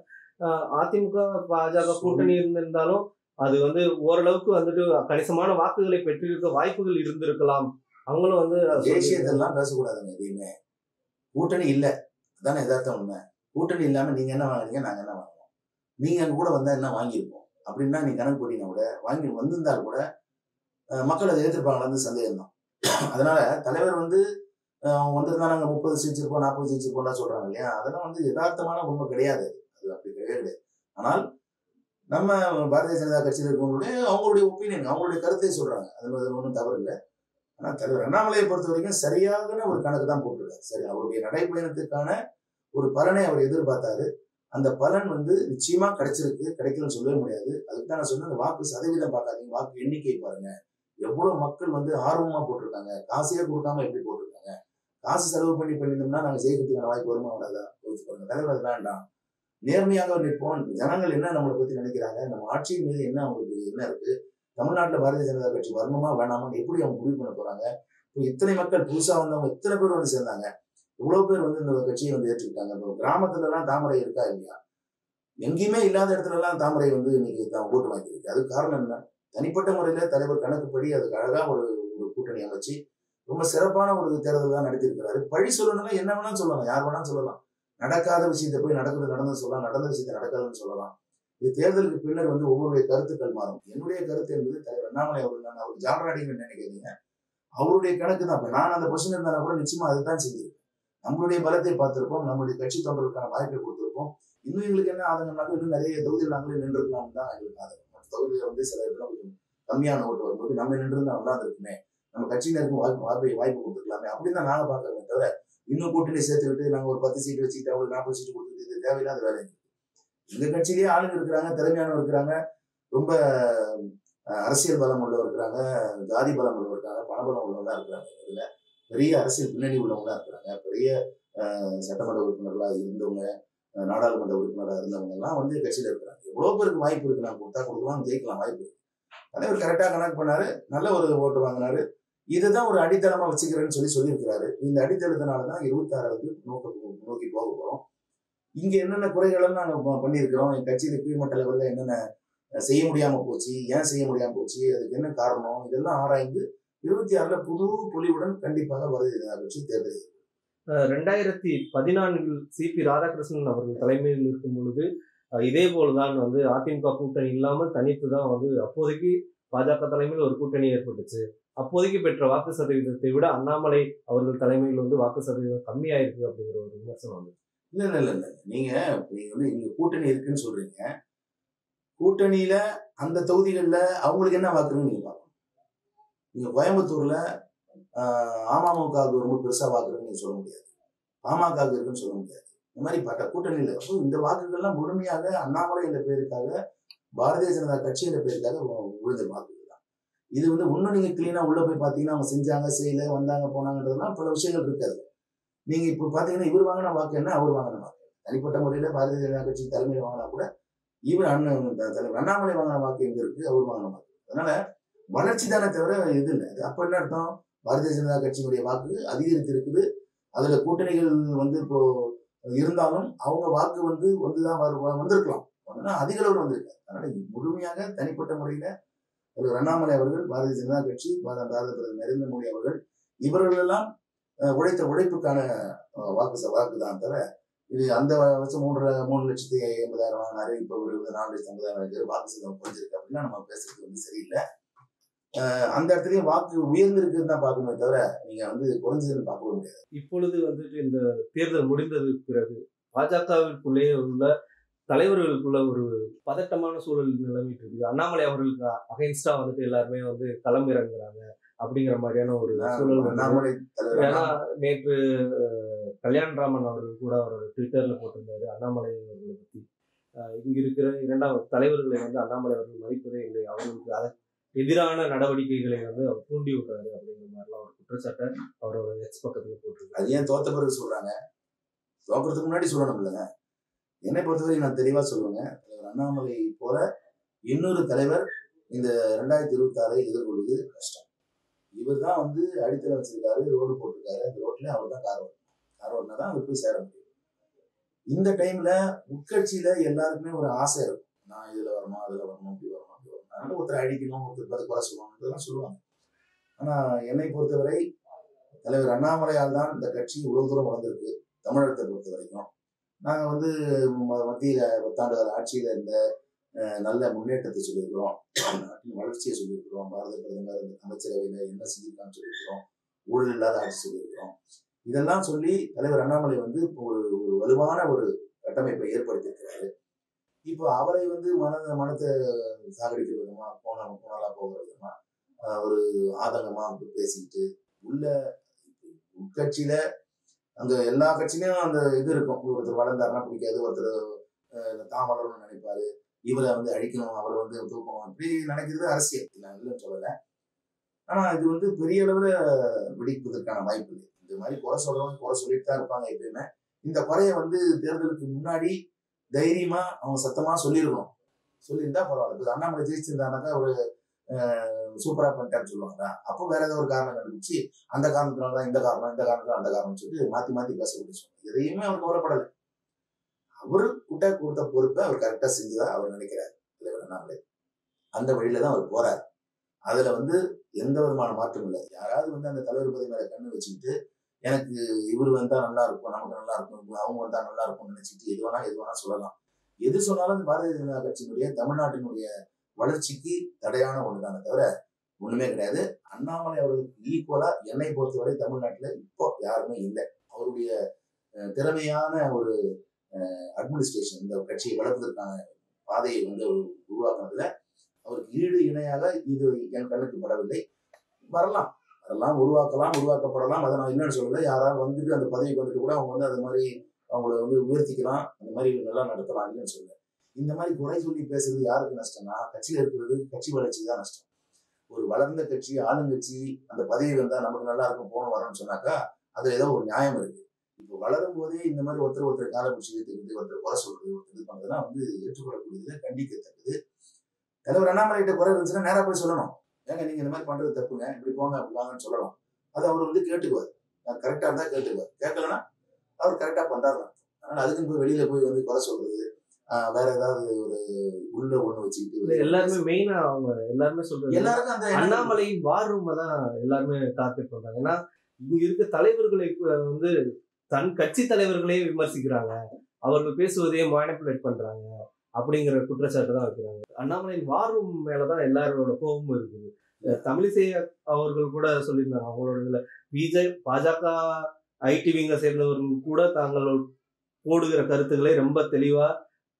[SPEAKER 2] அதிமுக பாஜக கூட்டணி இருந்திருந்தாலும் அது வந்து ஓரளவுக்கு வந்துட்டு கணிசமான வாக்குகளை பெற்றிருக்க வாய்ப்புகள் இருந்திருக்கலாம். அவங்களும் வந்து
[SPEAKER 1] தேசியத்தெல்லாம் பேசக்கூடாதுங்க. எதையுமே கூட்டணி இல்லை, அதானே யதார்த்தம் உண்மை. கூட்டணி இல்லாம நீங்க என்ன வாங்குறீங்க, நாங்க என்ன வாங்குவோம், நீங்க அங்க கூட வந்தா என்ன வாங்கியிருப்போம் அப்படின்னா நீ கணக்கு போட்டீங்கன்னா கூட வாங்கி வந்திருந்தால் கூட மக்கள் அதை ஏற்றிருப்பாங்களான்னு சந்தேகம் தான். அதனால தலைவர் வந்து வந்திருந்தா நாங்க 30 சீட்ஸ் இருப்போம் 40 சீட்ஸ் இருப்போம்லாம் சொல்றாங்க இல்லையா, அதெல்லாம் வந்து யதார்த்தமான உண்மை கிடையாது. அது அப்படி கிடையவே கிடையாது. ஆனால் நம்ம பாரதிய ஜனதா கட்சியில் இருக்கவங்களுடைய அவங்களுடைய ஒப்பீனியன், அவங்களுடைய கருத்தை சொல்றாங்க. அது ஒன்றும் தவறு இல்லை. ஆனா தலைவர் அண்ணாமலையை பொறுத்த வரைக்கும் சரியான ஒரு கணக்கு தான் போட்டிருக்காரு. சரி, அவருடைய நடைபயணத்துக்கான ஒரு பலனை அவர் எதிர்பார்த்தாரு. அந்த பலன் வந்து நிச்சயமா கிடைச்சிருக்கு, கிடைக்கலன்னு சொல்லவே முடியாது. அதுக்கு தான் நான் சொன்னேன், அந்த வாக்கு சதவீதம் பார்க்காதீங்க, வாக்கு எண்ணிக்கை பாருங்க. எவ்வளவு மக்கள் வந்து ஆர்வமா போட்டிருக்காங்க, காசையே கொடுக்காம எப்படி போட்டிருக்காங்க. காசு செலவு பண்ணியிருந்தோம்னா நாங்க ஜெயிக்கிறதுக்கான வாய்ப்பு வருமா வராதா யோசிச்சு பாருங்க. தலைவர் அது வேண்டாம், நேர்மையாக நிற்போம். ஜனங்கள் என்ன நம்மளை பத்தி நினைக்கிறாங்க, நம்ம ஆட்சியின் மீது என்ன அவங்களுக்கு என்ன இருக்கு, தமிழ்நாட்டில் பாரதிய ஜனதா கட்சி வரணுமா வேணாமான்னு எப்படி அவங்க முடிவு பண்ண போறாங்க. இப்போ இத்தனை மக்கள் புதுசா வந்தவங்க இத்தனை பேர் வந்து சேர்ந்தாங்க, இவ்வளவு பேர் வந்து இந்த கட்சியை வந்து ஏற்றுக்கிட்டாங்க. இப்போ கிராமத்துல எல்லாம் தாமரை இருக்கா இல்லையா, எங்கேயுமே இல்லாத இடத்துல எல்லாம் தாமரை வந்து இன்னைக்கு ஓட்டு வாங்கியிருக்கு. அது காரணம் என்ன, தனிப்பட்ட முறையில தலைவர் கணக்குப்படி அதுக்கு அழகா ஒரு கூட்டணி அமைச்சு ரொம்ப சிறப்பான ஒரு தேர்தல் தான் நடத்திருக்கிறாரு. பழி சொல்லணும்னா என்ன வேணாலும் சொல்லலாம், யார் வேணாலும் சொல்லலாம். நடக்காத விஷயத்தை போய் நடந்தது சொல்லலாம், நடந்த விஷயத்தை நடக்காதுன்னு சொல்லலாம். இது தேர்தலுக்கு பின்னர் வந்து ஒவ்வொருடைய கருத்துக்கள் மாறும். என்னுடைய கருத்து என்பது தலைவர் அண்ணாமலை அவர்கள், நான் அவருக்கு ஜாலராடிங்கன்னு நினைக்கிறீங்க, அவருடைய கணக்கு தான். இப்ப நான் அந்த பொசிஷன் இருந்தா கூட நிச்சயமா அதுதான் செஞ்சிருக்கேன். நம்மளுடைய பலத்தை பார்த்திருப்போம், நம்மளுடைய கட்சி தொண்டர்களுக்கான வாய்ப்பை கொடுத்திருப்போம். இன்னும் எங்களுக்கு என்ன ஆதங்கம்னாக்க, இன்னும் நிறைய தொகுதியில் நாங்களே நின்றுக்கலாம் தான் எங்களுக்கு ஆதங்கம். மற்ற தொகுதியில வந்து சில இதெல்லாம் கொஞ்சம் கம்மியான ஓட்டு வரும்போது நம்ம நின்றுருந்தா நல்லா இருக்குமே, நம்ம கட்சியினருக்கும் வாய்ப்பு கொடுத்துக்கலாமே அப்படின்னு தான் நாங்க பாக்குறோமே தவிர, இன்னும் கூட்டணி சேர்த்துக்கிட்டு நாங்க ஒரு 10 சீட்டு வச்சுக்கிட்டு அவங்களுக்கு 40 சீட்டு கொடுத்துட்டு இது தேவையில்லாத வேலை. எங்க கட்சியிலேயே ஆளுங்க இருக்கிறாங்க, திறமையானவர் இருக்கிறாங்க, ரொம்ப அரசியல் பலம் உள்ளவர் இருக்கிறாங்க, ஜாதி பலம் உள்ளவர் இருக்காங்க, பணபலம் உள்ளவங்களா இருக்கிறாங்க, இதுல பெரிய அரசியல் பின்னணி உள்ளவங்களா இருக்கிறாங்க, பெரிய சட்டமன்ற உறுப்பினர்களா இருந்தவங்க, நாடாளுமன்ற உறுப்பினராக இருந்தவங்க எல்லாம் வந்து கட்சியில இருக்கிறாங்க. எவ்வளவு பேருக்கு வாய்ப்பு இருக்கு, நான் கொடுத்தா கொடுக்கலாம், ஜெயிக்கலாம், வாய்ப்பு இருக்கு. தலைவர் கரெக்டா கணக்கு பண்ணாரு, நல்ல ஒரு ஓட்டு வாங்கினாரு. இதுதான் ஒரு அடித்தளமா வச்சுக்கிறேன்னு சொல்லியிருக்கிறாரு. இந்த அடித்தளத்தினாலதான் 26 நோக்கி போக போறோம். இங்க என்னென்ன குறைகளும் நாங்க பண்ணியிருக்கிறோம், என் கட்சியில கீழ்மட்ட லெவல்ல என்னென்ன செய்ய முடியாம போச்சு, ஏன் செய்ய முடியாம போச்சு, அதுக்கு என்ன காரணம், இதெல்லாம் ஆராய்ந்து 26 புது பொலிவுடன் கண்டிப்பாக பாரதிய ஜனதா கட்சி தேர்தல்.
[SPEAKER 2] 2014 சிபி ராதாகிருஷ்ணன் அவர்கள் தலைமையில் இருக்கும் பொழுது இதே போலதான் வந்து அதிமுக கூட்டணி இல்லாமல் தனித்து தான் வந்து அப்போதைக்கு பாஜக தலைமையில் ஒரு கூட்டணி ஏற்பட்டுச்சு. அப்போதைக்கு பெற்ற வாக்கு சதவீதத்தை விட அண்ணாமலை அவர்கள் தலைமையில் வந்து வாக்கு சதவீதம் கம்மியாயிருக்கு அப்படிங்கிற ஒரு விமர்சனம் வந்து.
[SPEAKER 1] இல்ல நீங்க வந்து இங்க கூட்டணி இருக்குன்னு சொல்றீங்க. கூட்டணியில அந்த தொகுதிகளில் அவங்களுக்கு என்ன வாக்குன்னு நீங்க பார்க்கணும். நீங்க கோயம்புத்தூர்ல அமமுகவுக்கு ரொம்ப பெருசா வாக்குன்னு நீங்க சொல்ல முடியாது, பாமகவுக்கு இருக்குன்னு சொல்ல முடியாது. இந்த மாதிரி பட்ட கூட்டணியில இந்த வாக்குகள்லாம் முழுமையாக அண்ணாமலை என்ற பெயருக்காக, பாரதிய ஜனதா கட்சி என்ற பெயருக்காக விழுந்த வாக்குகள் தான். இது வந்து இன்னும் நீங்க கிளீனா உள்ள போய் பாத்தீங்கன்னா அவங்க செஞ்சாங்க, செய்யல, வந்தாங்க, போனாங்கன்றதுலாம் பல விஷயங்கள் இருக்காது. நீங்க இப்ப பாத்தீங்கன்னா இவர் வாங்கின வாக்கு என்ன, அவர் வாங்கின வாக்கு தனிப்பட்ட முறையில பாரதிய ஜனதா கட்சி தலைமையில் வாங்கினா கூட இவர் தலைவர் அண்ணாமலை வாங்கின வாக்கு எங்க இருக்கு, அவர் வாங்கின வாக்கு. அதனால வளர்ச்சி தானே தவிர இது இல்லை. அப்ப என்ன அர்த்தம், பாரதிய ஜனதா கட்சியினுடைய வாக்கு அதிகரித்து இருக்குது. அதுல கூட்டணிகள் வந்து இப்போ இருந்தாலும் அவங்க வாக்கு வந்துதான் வந்திருக்கலாம், அதிக அளவில் வந்திருக்காரு. அதனால முழுமையாக தனிப்பட்ட முறையில தலைவர் அண்ணாமலை அவர்கள், பாரதிய ஜனதா கட்சி, பாரத பிரதமர் நரேந்திர மோடி அவர்கள் இவர்கள் எல்லாம் உழைத்த உழைப்புக்கான வாக்கு தான் தவிர இது அந்த வருஷம் 3,80,000 வாங்கினாரு, இப்ப ஒரு 4,50,000 வாக்கு சதவீதம் குறைஞ்சிருக்கு அப்படின்னா நம்ம பேசுறது வந்து சரியில்லை. அந்த இடத்துலயும் வாக்கு உயர்ந்திருக்குன்னு தான் பார்க்கணுமே தவிர நீங்க வந்து குறைஞ்சதுன்னு பார்க்க முடியாது.
[SPEAKER 2] இப்பொழுது வந்துட்டு இந்த தேர்தல் முடிந்ததுக்கு பிறகு பாஜகவிற்குள்ளே உள்ள தலைவர்களுக்குள்ள ஒரு பதட்டமான சூழல் நிலவிட்டு இருக்குது. அண்ணாமலை அவர்களுக்கு அகைன்ஸ்டா வந்துட்டு எல்லாருமே வந்து களம் இறங்குறாங்க அப்படிங்கிற மாதிரியான ஒரு சூழல். ஏன்னா நேற்று கல்யாணராமன் அவர்கள் கூட அவரோட ட்விட்டர்ல போட்டிருந்தாரு அண்ணாமலை அவர்களை பத்தி. இங்க இருக்கிற 2வது தலைவர்களை வந்து அண்ணாமலை அவர்கள் மதிப்பதே இல்லை, அவர்களுக்கு அதை எதிரான நடவடிக்கைகளை வந்து அவர் தூண்டி விடுறாரு அப்படிங்கிற மாதிரிலாம் ஒரு குற்றச்சாட்டை அவரோட எக்ஸ் பக்கத்துல போட்டிருக்காரு.
[SPEAKER 1] அது ஏன் தோத்த பிறகு சொல்றாங்க, தோக்கிறதுக்கு முன்னாடி சொல்லணும் இல்லைங்க. என்னை பொறுத்தவரை நான் தெளிவா சொல்லுவேங்க, தலைவர் அண்ணாமலை போல இன்னொரு தலைவர் இந்த 2026 எதிர்கொள்வது கஷ்டம். இவர் தான் வந்து அடித்தளம் வச்சிருக்காரு, ரோடு போட்டிருக்காரு, அந்த ரோட்ல அவர் தான் கார் ஓட்டினா தான் அவர் போய் சேர முடியும். இந்த டைம்ல உட்கட்சியில எல்லாருக்குமே ஒரு ஆசை இருக்கும், நான் இதுல வரணும், அதுல வரணும், இப்படி வரணும், அப்படி வரணும். அதனால ஒருத்தர் அடிக்கணும், ஒருத்தர் குறை சொல்லணும்ன்றதெல்லாம் சொல்லுவாங்க. ஆனா என்னை பொறுத்தவரை தலைவர் அண்ணாமலையால் தான் இந்த கட்சி இவ்வளவு தூரம் வளர்ந்திருக்கு. தமிழகத்தை பொறுத்த வரைக்கும் நாங்க வந்து மத்தியில 10 ஆண்டுகால ஆட்சியில இருந்த நல்ல முன்னேற்றத்தை சொல்லியிருக்கிறோம், நாட்டின் வளர்ச்சியை சொல்லியிருக்கிறோம், பாரத பிரதமர் இந்த அமைச்சரவையில என்ன செஞ்சிருக்கான்னு சொல்லியிருக்கிறோம், ஊழல் இல்லாத ஆட்சி சொல்லியிருக்கிறோம். இதெல்லாம் சொல்லி தலைவர் அண்ணாமலை வந்து இப்போ ஒரு வலுவான ஒரு கட்டமைப்பை ஏற்படுத்தியிருக்கிறாரு. இப்போ அவரை வந்து மனத்தை சாகடிக்கிற விதமா, போனாலா போகிற விதமா, ஒரு ஆதங்கமா பேசிக்கிட்டு உள்ள உட்கட்சியில அங்க எல்லா கட்சியிலும் அந்த இது இருக்கும். ஒருத்தர் வளர்ந்தாருன்னா பிடிக்காது, ஒருத்தர் தான் வளரணும்னு நினைப்பாரு, இவரை வந்து அழிக்கணும், அவரை வந்து தூக்கணும், இப்படி நினைக்கிறது அரசியல். நான் இல்லைன்னு சொல்லலை. ஆனா இது வந்து பெரிய அளவுல வெடிப்பதற்கான வாய்ப்பு இல்லை. இந்த மாதிரி குறை சொல்றவங்க குறை சொல்லிட்டு தான் இருப்பாங்க எப்பயுமே. இந்த குறைய வந்து தேர்தலுக்கு முன்னாடி தைரியமா அவங்க சத்தமா சொல்லியிருக்கணும். சொல்லியிருந்தா பரவாயில்ல. அண்ணாமலை ஜெயிச்சிருந்தானாக்கா ஒரு சூப்பரா பண்ணிட்டான்னு சொல்லுவாங்க. அப்போ வேற ஏதோ ஒரு காரணம் கண்டுபிடிச்சு அந்த காரணத்தினாலதான் இந்த காரணத்துல அந்த காரணம் சொல்லிட்டு மாத்தி பேசக்கூடிய சொல்லுவாங்க. எதையுமே அவர் கவலைப்படலை. அவரு கொடுத்த பொறுப்பை அவர் கரெக்டா செஞ்சுதான் அவர் நினைக்கிறார் தலைவர் அண்ணாமலை. அந்த வழியில தான் அவர் போறாரு. அதுல வந்து எந்த விதமான மாற்றம் இல்லை. யாராவது வந்து அந்த தலைவர் பதவி மேல கண்ணு வச்சுக்கிட்டு எனக்கு இவர் வந்தா நல்லா இருக்கும், நமக்கு நல்லா இருக்கும், அவங்க வந்தா நல்லா இருக்கும்னு நினைச்சிட்டு எது வேணா சொல்லலாம். எது சொன்னாலும் பாரதிய ஜனதா கட்சியினுடைய தமிழ்நாட்டினுடைய வளர்ச்சிக்கு தடையான ஒண்ணுதானே தவிர ஒண்ணுமே கிடையாது. அண்ணாமலை அவர்களுக்கு ஈக்குவலா என்னை பொறுத்தவரை தமிழ்நாட்டுல இப்போ யாருமே இல்லை. அவருடைய திறமையான ஒரு அட்மினிஸ்ட்ரேஷன் இந்த கட்சியை வளர்ப்பதற்கான பாதையை வந்து உருவாக்குனதுல அவருக்கு ஈடு இணையாக இது என் கண்ணுக்கு படவில்லை. வரலாம், உருவாக்கப்படலாம். அதை நான் என்னன்னு சொல்லலை. யாராவது வந்துட்டு அந்த பதவிக்கு வந்துட்டு கூட அவங்க வந்து அது மாதிரி அவங்கள வந்து உயர்த்திக்கலாம், அந்த மாதிரி நல்லா நடத்தலாம், இல்லைன்னு சொல்லல. இந்த மாதிரி குறை சொல்லி பேசுறது யாருக்கு நஷ்டம்னா கட்சியில இருக்கிறது கட்சி வளர்ச்சிக்கு தான் நஷ்டம். ஒரு வளர்ந்த கட்சி, ஆளுங்கட்சி அந்த பதவி வந்தா நமக்கு நல்லா இருக்கும், போன வரோம்னு சொன்னாக்கா அதுல ஏதோ ஒரு நியாயம் இருக்கு. இப்போ வளரும் போதே இந்த மாதிரி ஒருத்தர் காலை பிடிச்சி இழுத்துக்கிட்டு ஒருத்தர் குறை சொல்றது ஒருத்தர் இது பண்றதுலாம் வந்து ஏற்றுக்கொள்ளக்கூடியது, கண்டிக்கத்தக்கது. தலைவர் அண்ணாமலைகிட்ட குறை இருந்துச்சுன்னா நேரா போய் சொல்லணும். ஏங்க நீங்க இந்த மாதிரி பண்றது தப்புங்க, இப்படி போங்க அப்படி வாங்கன்னு சொல்லணும். அதை அவர் வந்து கேட்டுக்குவார். கரெக்டா இருந்தா கேட்டுக்குவார், கேட்கலன்னா அவர் கரெக்டா பண்றாரு. அதனால அதுக்குன்னு போய் வெளியில போய் வந்து குறை சொல்றது, வேற ஏதாவது ஒரு உள்ள ஒண்ணு வச்சுக்கிட்டு
[SPEAKER 2] எல்லாருமே மெயினா அவங்க எல்லாருமே சொல்றது
[SPEAKER 1] எல்லாருக்கும் அந்த
[SPEAKER 2] அண்ணாமலை வார் ரூம் தான் எல்லாருமே டார்கெட் பண்றாங்க. ஏன்னா இங்க இருக்க தலைவர்களை வந்து தன் கட்சி தலைவர்களே விமர்சிக்கிறாங்க, அவர்கள் பேசுவதையே மேனிபுலேட் பண்றாங்க அப்படிங்கிற குற்றச்சாட்டு தான் வைக்கிறாங்க. அண்ணாமலையின் வார் ரூம் மேலதான் எல்லாரோட கோபமும் இருக்குது. தமிழிசை அவர்கள் கூட சொல்லியிருந்தாங்க அவங்களோட இதுல பாஜக ஐடி விங்க சேர்ந்தவர்கள் கூட தாங்கள் போடுகிற கருத்துக்களை ரொம்ப தெளிவா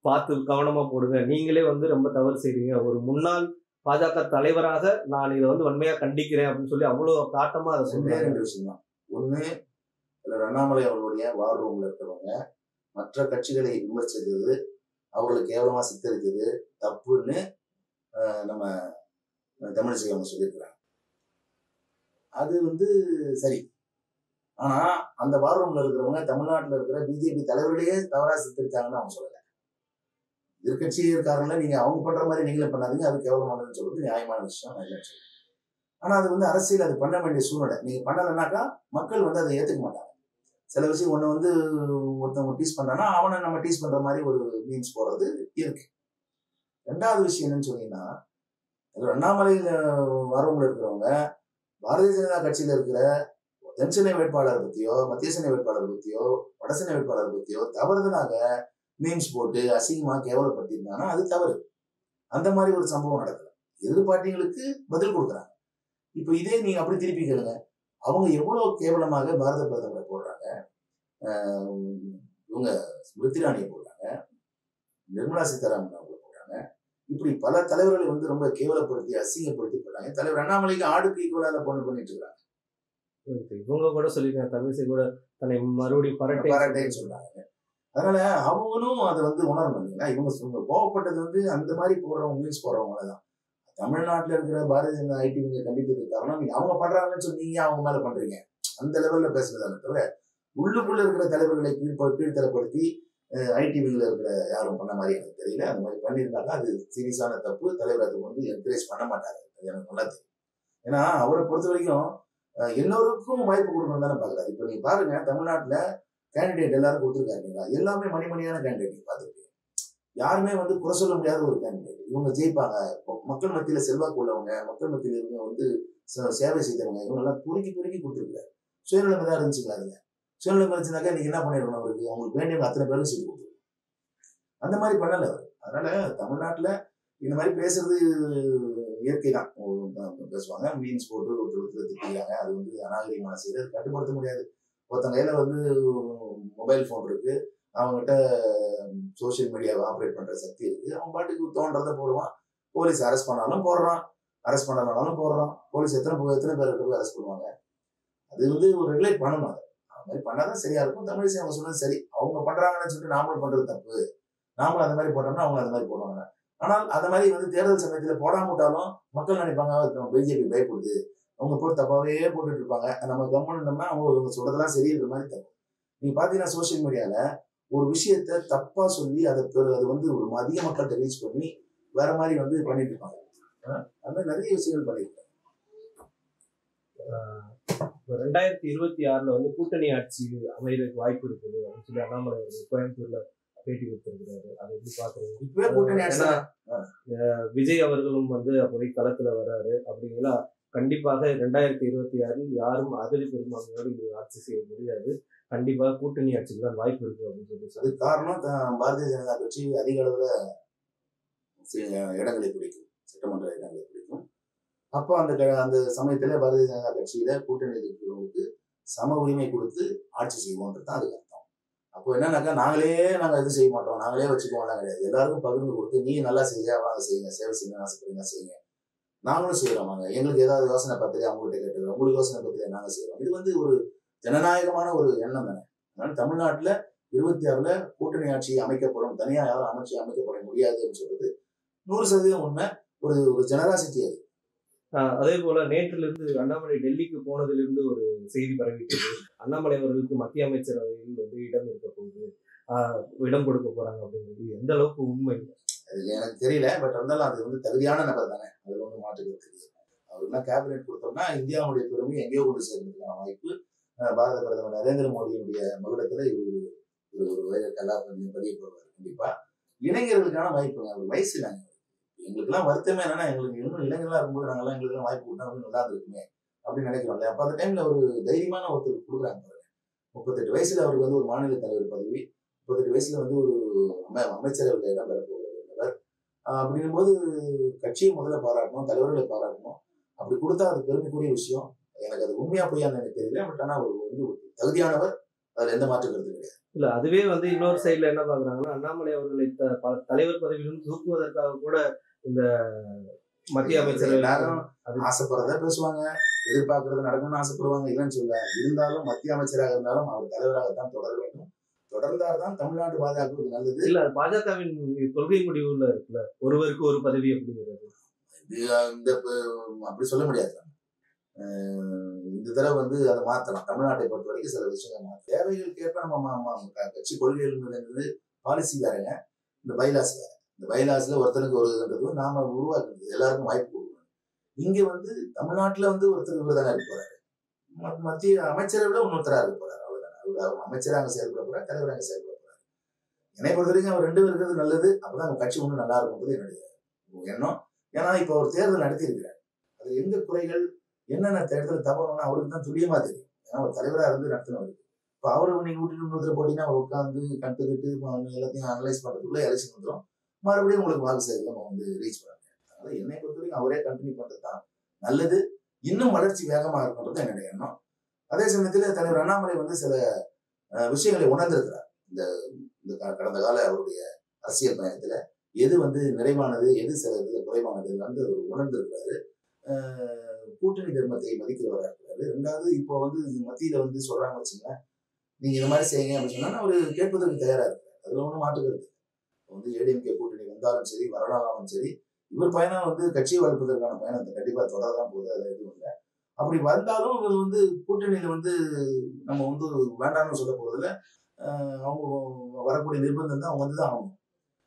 [SPEAKER 2] பார்த்து கவனமா போடுங்க, நீங்களே வந்து ரொம்ப தவறு செய்றீங்க, ஒரு முன்னாள் பாஜக தலைவராக நான் இதை வந்து வன்மையா கண்டிக்கிறேன் அப்படின்னு சொல்லி அவ்வளவு காட்டமா அதை சொல்றேன்.
[SPEAKER 1] ரெண்டு விஷயம் தான். ஒண்ணு, அண்ணாமலை அவர்களுடைய வார் ரூம்ல இருக்கிறவங்க மற்ற கட்சிகளை விமர்சிக்கிறது, அவர்களை கேவலமா சித்தரிக்கிறது தப்புன்னு நம்ம தமிழிசை அவங்க சொல்லியிருக்கிறாங்க. அது வந்து சரி. ஆனா அந்த வார் ரூம்ல இருக்கிறவங்க தமிழ்நாட்டில் இருக்கிற பிஜேபி தலைவர்களையே தவறா சித்தரிச்சாங்கன்னு அவங்க சொல்லல. எதிர்கட்சி இருக்காருன்னா நீங்க அவங்க பண்ற மாதிரி நீங்களே பண்ணாதீங்க, அது கேவலமானதுன்னு சொல்றது நியாயமான விஷயம், நான் இல்லை சொல்றேன். ஆனா அது வந்து அரசியல், அது பண்ண வேண்டிய சூழ்நிலை. நீங்க பண்ணலைன்னாக்கா மக்கள் வந்து அதை ஏத்துக்க மாட்டாங்க. சில விஷயம் ஒண்ணு வந்து ஒருத்தவங்க டீஸ் பண்றான்னா அவனை நம்ம டீஸ் பண்ற மாதிரி ஒரு மீன்ஸ் போறது இருக்கு. ரெண்டாவது விஷயம் என்னன்னு சொன்னீங்கன்னா, அண்ணாமலையில வரவங்க இருக்கிறவங்க பாரதிய ஜனதா கட்சியில இருக்கிற தென்சென்னை வேட்பாளர் பத்தியோ மத்திய சென்னை வேட்பாளர் பத்தியோ வடசென்னை வேட்பாளர் பத்தியோ தவறுதலாக மீம்ஸ் போட்டு அசிங்கமா கேவலப்படுத்திருந்தாங்கன்னா அது தவறு. அந்த மாதிரி ஒரு சம்பவம் நடக்கல. எதிர்பார்ட்டிகளுக்கு பதில் கொடுக்குறாங்க. இப்ப இதே நீங்க அப்படி திருப்பி கேளுங்க, அவங்க எவ்வளவு கேவலமாக பாரத பிரதமரை போடுறாங்க, இவங்க ஸ்மிருதி இராணியை போடுறாங்க, நிர்மலா சீதாராமன் அவங்களை போடுறாங்க. இப்படி பல தலைவர்களை வந்து ரொம்ப கேவலப்படுத்தி அசிங்கப்படுத்தி போடுறாங்க. தலைவர் அண்ணாமலைக்கு ஆடுக்கு ஈக்குவலாக பொண்ணு பண்ணிட்டு இருக்காங்க.
[SPEAKER 2] இவங்க கூட சொல்லிருக்காங்க, தமிழிசை கூட தன்னை மறுபடியும்
[SPEAKER 1] பரட்டைன்னு சொல்றாங்க. அதனால அவங்களும் அதை வந்து உணரணும் இல்லைங்களா. இவங்க கோவப்பட்டது வந்து அந்த மாதிரி போடுறவங்க மீன்ஸ் போடுறவங்களதான். தமிழ்நாட்டில் இருக்கிற பாரதிய ஜனதா ஐடி விங்க கண்டித்ததுக்கு காரணம் நீங்க அவங்க பண்றாங்கன்னு சொன்னீங்க, அவங்க மேல பண்றீங்க, அந்த லெவல்ல பேசுறதான தவிர உள்ளுக்குள்ள இருக்கிற தலைவர்களை கீழ்த்தரப்படுத்தி ஐடி விங்ல இருக்கிற யாரும் பண்ண மாதிரி எனக்கு தெரியல. அந்த மாதிரி பண்ணியிருந்தாங்க அது சீரியஸான தப்பு. தலைவர் அதை வந்து என்கரேஜ் பண்ண மாட்டாரு, அது எனக்கு நல்லா தெரியும். ஏன்னா அவரை பொறுத்த வரைக்கும் எல்லோருக்கும் வாய்ப்பு கொடுக்கணும் தானே பாக்குறாரு. இப்ப நீங்க பாருங்க, தமிழ்நாட்டுல கேண்டிடேட் எல்லாரும் கொடுத்துருக்காங்க, எல்லாமே மணிமணியான கேண்டிடேட் பார்த்துருக்கீங்க. யாருமே வந்து குறை சொல்ல முடியாத ஒரு கேண்டிடேட். இவங்க ஜெயிப்பாங்க, மக்கள் மத்தியில செல்வாக்கு உள்ளவங்க, மக்கள் மத்தியில இவங்க வந்து சேவை செய்தவங்க, இவங்க எல்லாம் பொறுக்கி கொடுத்துருக்காரு. சுயநலம் தான் இருந்துச்சுங்களா? அதுல சுயநலம் இருந்துச்சுனாக்கா நீங்க என்ன பண்ணிருக்கணும், அவருக்கு அவங்களுக்கு வேண்டியவங்க அத்தனை பேரும் செய்து கொடுத்துருக்கணும். அந்த மாதிரி பண்ணல அவர். அதனால தமிழ்நாட்டுல இந்த மாதிரி பேசுறது இயற்கை தான். பேசுவாங்க, மீன்ஸ் போட்டு ஒருத்தர் திட்டிக்கிறாங்க, அது வந்து அநாகரிகமான செய்து அது கட்டுப்படுத்த முடியாது. ஒருத்தங்க கையில வந்து மொபைல் போன் இருக்கு, அவங்ககிட்ட சோசியல் மீடியாவை ஆப்ரேட் பண்ற சக்தி இருக்கு, அவன் பாட்டுக்கு தோன்றதை போடுவான். போலீஸ் அரெஸ்ட் பண்ணாலும் போடுறான், அரெஸ்ட் பண்ணாலும் போடுறான். போலீஸ் எத்தனை பேர்கிட்ட போய் அரெஸ்ட் பண்ணுவாங்க. அது வந்து ஒரு ரெகுலேட் பண்ணணும். அது மாதிரி பண்ணாதான் சரியா இருக்கும். தமிழிசை அவங்க சொன்னது சரி, அவங்க பண்றாங்கன்னு சொல்லிட்டு நாமளும் பண்றது தப்பு. நாமளும் அந்த மாதிரி போட்டோம்னா அவங்க அந்த மாதிரி போடுவாங்க. ஆனால் அந்த மாதிரி வந்து தேர்தல் சமயத்துல போடாம விட்டாலும் மக்கள் நினைப்பாங்க பிஜேபி பயப்படுது, அவங்க போட்டு தப்பாவே போட்டுட்டு இருப்பாங்க, நம்ம கவர்மெண்ட் இருந்தோம்னா அவங்க சொல்றதெல்லாம் சரி இருக்கிற மாதிரி தப்பு. நீங்க பாத்தீங்கன்னா சோசியல் மீடியால ஒரு விஷயத்த தப்பா சொல்லி அது வந்து ஒரு அதிக மக்கள்கிட்ட ரீச் பண்ணி வேற மாதிரி வந்து பண்ணிட்டு இருப்பாங்க. அந்த மாதிரி நிறைய விஷயங்கள் பண்ணிருக்காங்க.
[SPEAKER 2] 2026 வந்து கூட்டணி ஆட்சி அமைகிறதுக்கு வாய்ப்பு இருக்குது அப்படின்னு சொல்லி அண்ணாமலை கோயம்புத்தூர்ல பேட்டி கொடுத்திருக்கிறாரு. அதை எப்படி பாக்குறீங்க?
[SPEAKER 1] இப்பவே கூட்டணி ஆட்சி
[SPEAKER 2] விஜய் அவர்களும் வந்து அப்போதைக்கு களத்துல வர்றாரு. அப்படிங்களா கண்டிப்பாக 2026 யாரும் அதிரி பெரும்பான்மையோடு இது ஆட்சி செய்ய முடியாது, கண்டிப்பாக கூட்டணி ஆட்சிக்கு தான் வாய்ப்பு இருக்கு அப்படின்னு சொல்லி.
[SPEAKER 1] அதுக்கு காரணம் பாரதிய ஜனதா கட்சி அதிக அளவுல இடங்களை பிடிக்கும், சட்டமன்ற இடங்களை பிடிக்கும். அப்போ அந்த சமயத்துல பாரதிய ஜனதா கட்சியில கூட்டணி இருக்கிறவங்களுக்கு சம உரிமை கொடுத்து ஆட்சி செய்வோன்றது தான் அதுக்கு அர்த்தம். அப்போ என்னன்னாக்கா நாங்க இது செய்ய மாட்டோம், நாங்களே வச்சுக்குவோம்லாம் கிடையாது. எல்லாருக்கும் பகிர்ந்து கொடுத்து நீ நல்லா செய்ய வாங்க, செய்யுங்க, சேவை செய்யணும் ஆசைப்படுங்க செய்யுங்க, நாங்களும் செய்யறோம் வாங்க, எங்களுக்கு ஏதாவது யோசனை பத்திரிக்கை அவங்ககிட்ட கேட்டுக்கிறோம், உங்களுக்கு யோசனை பத்திரிக்கை நாங்க செய்யறோம். இது வந்து ஒரு ஜனநாயகமான ஒரு எண்ணம் தானே. அதனால தமிழ்நாட்டுல 26 கூட்டணி ஆட்சி அமைக்கப்படும், தனியா யாரும் அமைக்கப்பட முடியாது அப்படின்னு சொல்றது 100% உண்மை. ஒரு ஜெனராசிட்டி அது.
[SPEAKER 2] அதே போல நேற்றிலிருந்து அண்ணாமலை டெல்லிக்கு போனதிலிருந்து ஒரு செய்தி பரவிட்டு அண்ணாமலை அவர்களுக்கு மத்திய அமைச்சரவையில் வந்து இடம் இருக்க போகுது, இடம் கொடுக்க போறாங்க அப்படிங்கிறது எந்த அளவுக்கு உண்மை?
[SPEAKER 1] அது எனக்கு தெரியல. பட் இருந்தாலும் அது வந்து தகுதியான நபர் தானே, அதுல ஒன்றும் மாற்றுக்கிறது தெரியாது. அவருக்குலாம் கேபினெட் கொடுத்தோம்னா இந்தியாவுடைய பெருமை எங்கேயோ கொண்டு சேர்ந்துருக்கான வாய்ப்பு பாரத பிரதமர் நரேந்திர மோடியினுடைய மகுடத்துல இவர் ஒரு பதிய போடுவார் கண்டிப்பா. இளைஞர்களுக்கான வாய்ப்புங்க, அவர் வயசு இல்லைங்க. எங்களுக்கெல்லாம் வருத்தமே என்னன்னா, எங்களுக்கு இன்னும் இளைஞர்களா இருக்கும்போது நாங்கெல்லாம் எங்களுக்கெல்லாம் வாய்ப்பு கொடுத்தா அப்படின்னு நல்லா இருக்குமே அப்படின்னு நினைக்கிறோம் இல்லையா? அப்ப அந்த டைம்ல ஒரு தைரியமான ஒருத்தர் கொடுக்குறாங்க பாருங்க. 38 வயசுல அவருக்கு வந்து ஒரு மாநில தலைவர் பதவி, 38 வயசுல வந்து ஒரு அமைச்சரவையில் இடம் பெற போகிறவர். அப்படின்னும் போது கட்சியை முதல்ல பாராட்டணும், தலைவர்களை பாராட்டணும். அப்படி கொடுத்தா அது பெருமைக்குரிய விஷயம். எனக்கு அது உண்மையா பொய்யான்னு எனக்கு தெரியல. பட் ஆனா அவர் வந்து ஒரு தகுதியானவர், அதுல எந்த மாற்று கருத்து கிடையாது.
[SPEAKER 2] இல்ல அதுவே வந்து இன்னொரு சைட்ல என்ன பாக்குறாங்கன்னா, அண்ணாமலை அவர்களை தலைவர் பதவியிலிருந்து தூக்குவதற்காக கூட இந்த மத்திய அமைச்சர்
[SPEAKER 1] எல்லாரும் ஆசைப்படுறத பேசுவாங்க, எதிர்பார்க்கறது நடக்கும்னு ஆசைப்படுவாங்க, இல்லைன்னு சொல்ல. இருந்தாலும் மத்திய அமைச்சராக இருந்தாலும் அவர் தலைவராகத்தான் தொடர வேண்டும். தொடர்ந்தால்தான் தமிழ்நாடு பாஜகவுக்கு நல்லது.
[SPEAKER 2] இல்ல பாஜகவின் கொள்கை முடிவுல இருக்குல்ல, ஒருவருக்கு ஒரு பதவி அப்படிங்கிறது.
[SPEAKER 1] இந்த அப்படி சொல்ல முடியாது. இந்த தடவை வந்து அதை மாற்றலாம். தமிழ்நாட்டை பொறுத்த வரைக்கும் சில விஷயங்கள் தேவைகளுக்கு ஏற்ப நம்ம கட்சி கொள்கைகள் பாலிசி வேறங்க, இந்த பைலாஸ் வேற. இந்த பைலாஸ்ல ஒருத்தனுக்கு ஒரு இதுன்றது நாம உருவாக்குறது, எல்லாருக்கும் வாய்ப்பு கொடுக்கணும். இங்க வந்து தமிழ்நாட்டுல வந்து ஒருத்தர் இவர் தானே இருக்க போறாரு, மத்திய அமைச்சரை விட இன்னொருத்தரா இருக்க போறாரு. அவ்வளவுதானே. அமைச்சராக செயல்பட போறாரு, தலைவராக செயல்பட போறாரு. என்னை பொறுத்த வரைக்கும் அவர் 2 பேரும் இருக்கிறது நல்லது. அப்பதான் கட்சி ஒண்ணு நல்லா இருக்கும்போது என்னுடைய எண்ணம். ஏன்னா இப்ப அவர் தேர்தல் நடத்தி இருக்கிறார். அது எங்க குறைகள் என்னென்ன தேர்தல் தவறுனா அவருக்கு தான் துல்லியமா தெரியும். ஏன்னா ஒரு தலைவராக இருந்து நடத்தினவருக்கு. இப்ப அவரை நீங்க விட்டுட்டு இன்னொருத்தர் போட்டீங்கன்னா அவர் உட்காந்து கட்டுக்கிட்டு எல்லாத்தையும் அனலைஸ் பண்றதுக்குள்ள எலெக்ஷன் வந்துடும். மறுபடியும் உங்களுக்கு வாக்கு சேகரம் வந்து ரீச் பண்ண முடியாது. அதனால என்னை பொறுத்த வரைக்கும் அவரே கண்டினியூ பண்றது தான் நல்லது. இன்னும் வளர்ச்சி வேகமா இருக்கணும்ன்றது என்னுடைய எண்ணம். அதே சமயத்துல தலைவர் அண்ணாமலை வந்து சில விஷயங்களை உணர்ந்திருக்கிறார். இந்த கடந்த கால அவருடைய அரசியல் பயணத்துல எது வந்து நிறைவானது, எது சில இதுல குறைவானது வந்து அவர் உணர்ந்திருக்கிறாரு. கூட்டணி தர்மத்தை மதிக்கிறவராக இருக்கிறாரு. 2வது இப்போ வந்து மத்தியில வந்து சொல்றாங்க வச்சுங்க, நீங்க இந்த மாதிரி செய்யுங்க அப்படின்னு சொன்னா அவரு கேட்பதற்கு தயாரா இருக்கிறார். அதுல ஒன்றும் மாற்றுக்கிறது வந்து ஏடிஎம்கே கூட்டணி வந்தாலும் சரி வரலாலும் சரி, இவர் பயணம் வந்து கட்சியை வளர்ப்பதற்கான பயணத்தை கண்டிப்பா தொடரதான் போகுது. அதுல எதுவும் இல்லை. அப்படி வந்தாலும் இவர் வந்து கூட்டணியில வந்து நம்ம வந்து வேண்டாம்னு சொல்ல போறதுல அவங்க வரக்கூடிய நிர்பந்தம் தான் அவங்க வந்துதான் ஆகணும்.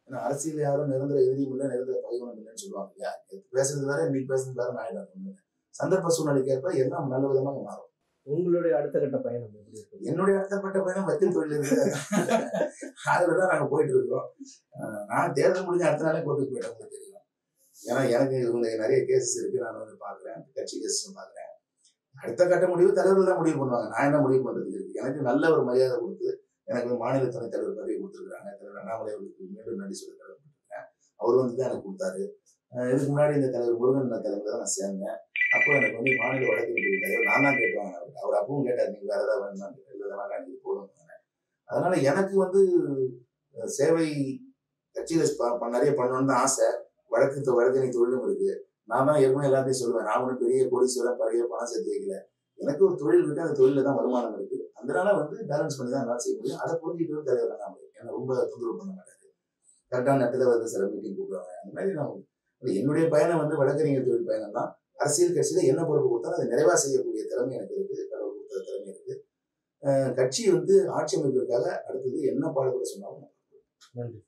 [SPEAKER 1] ஏன்னா அரசியல் யாரும் நிரந்தர எதிரியும் இல்லை, நிரந்தர பகைவனும் இல்லைன்னு சொல்லுவாங்க இல்லையா? பேசுறது வேற, நீ பேசுறது வேற, நான் சந்தர்ப்ப சூழ்நிலைக்கு ஏற்ப எல்லாம் நல்ல விதமாக மாறும்.
[SPEAKER 2] உங்களுடைய அடுத்த கட்ட பயணம் எப்படி இருக்கு?
[SPEAKER 1] என்னுடைய அடுத்தப்பட்ட பயணம் வக்கீல் தொழில் இருக்கு. அதுலதான் நாங்க போயிட்டு இருக்கிறோம். நான் தேர்தல் முடிஞ்ச அடுத்த நாளே கோர்ட்டுக்கு போயிட்டோம் தெரியும். ஏன்னா எனக்கு நிறைய கேசஸ் இருக்கு. நான் வந்து பாக்குறேன், கட்சி கேசஸ் பாக்குறேன். அடுத்த கட்ட முடிவு தலைவர்கள் தான் முடிவு பண்ணுவாங்க. நான் என்ன முடிவு பண்றதுக்கு இருக்கு? எனக்கு நல்ல ஒரு மரியாதை கொடுத்து எனக்கு மாநில துணைத் தலைவர் பதவி கொடுத்துருக்காங்க. தலைவர் அண்ணாமலை அவர்களுக்கு மீண்டும் நன்றி சொல்லி கொடுத்துருக்கேன். அவர் வந்து தான் எனக்கு கொடுத்தாரு. இதுக்கு முன்னாடி இந்த தலைவர் முருகன் தலைமையில தான் நான் சேர்ந்தேன். அப்போ எனக்கு வந்து மாநில வழக்கறிஞர் தலைவர் நான் தான் கேட்டுவாங்க. அவர் அப்பவும் கேட்டார், நீங்க வேற ஏதாவது வேணுமா? வேண்டாம், நீங்க போதும். அதனால எனக்கு வந்து சேவை கட்சியில நிறைய பண்ணணும்னு தான் ஆசை. வழக்கறிஞர் தொழிலும் இருக்கு. நான் தான் ஏற்கனவே எல்லாத்தையும் சொல்லுவேன், நான் ஒன்றும் பெரிய கோடீஸ்வரன் பெரிய பணம் சேர்த்து வைக்கல. எனக்கு ஒரு தொழில் இருக்கு, அந்த தொழில தான் வருமானம் இருக்கு. அதனால வந்து பேலன்ஸ் பண்ணி தான் என்னால் செய்ய முடியும். அதை புரிஞ்சுட்டு தலைவர் அண்ணாமலை என்னை ரொம்ப தொந்தரவு பண்ண மாட்டாரு. கரெக்டான நேரத்துல வந்து சில மீட்டிங் கூப்பிடுவாங்க. அந்த மாதிரி நான் என்னுடைய பயணம் வந்து வழக்கறிஞர் தொழில் பயணம் தான். அரசியல் கட்சியில என்ன பொறுப்பு கொடுத்தாலும் அதை நிறைவா செய்யக்கூடிய திறமை எனக்கு இருக்கு. கடவுள் கொடுத்த திறமை இருக்கு. கட்சி வந்து ஆட்சி அமைப்பதற்காக அடுத்தது என்ன பாடுபட சொன்னாலும்
[SPEAKER 2] நன்றி.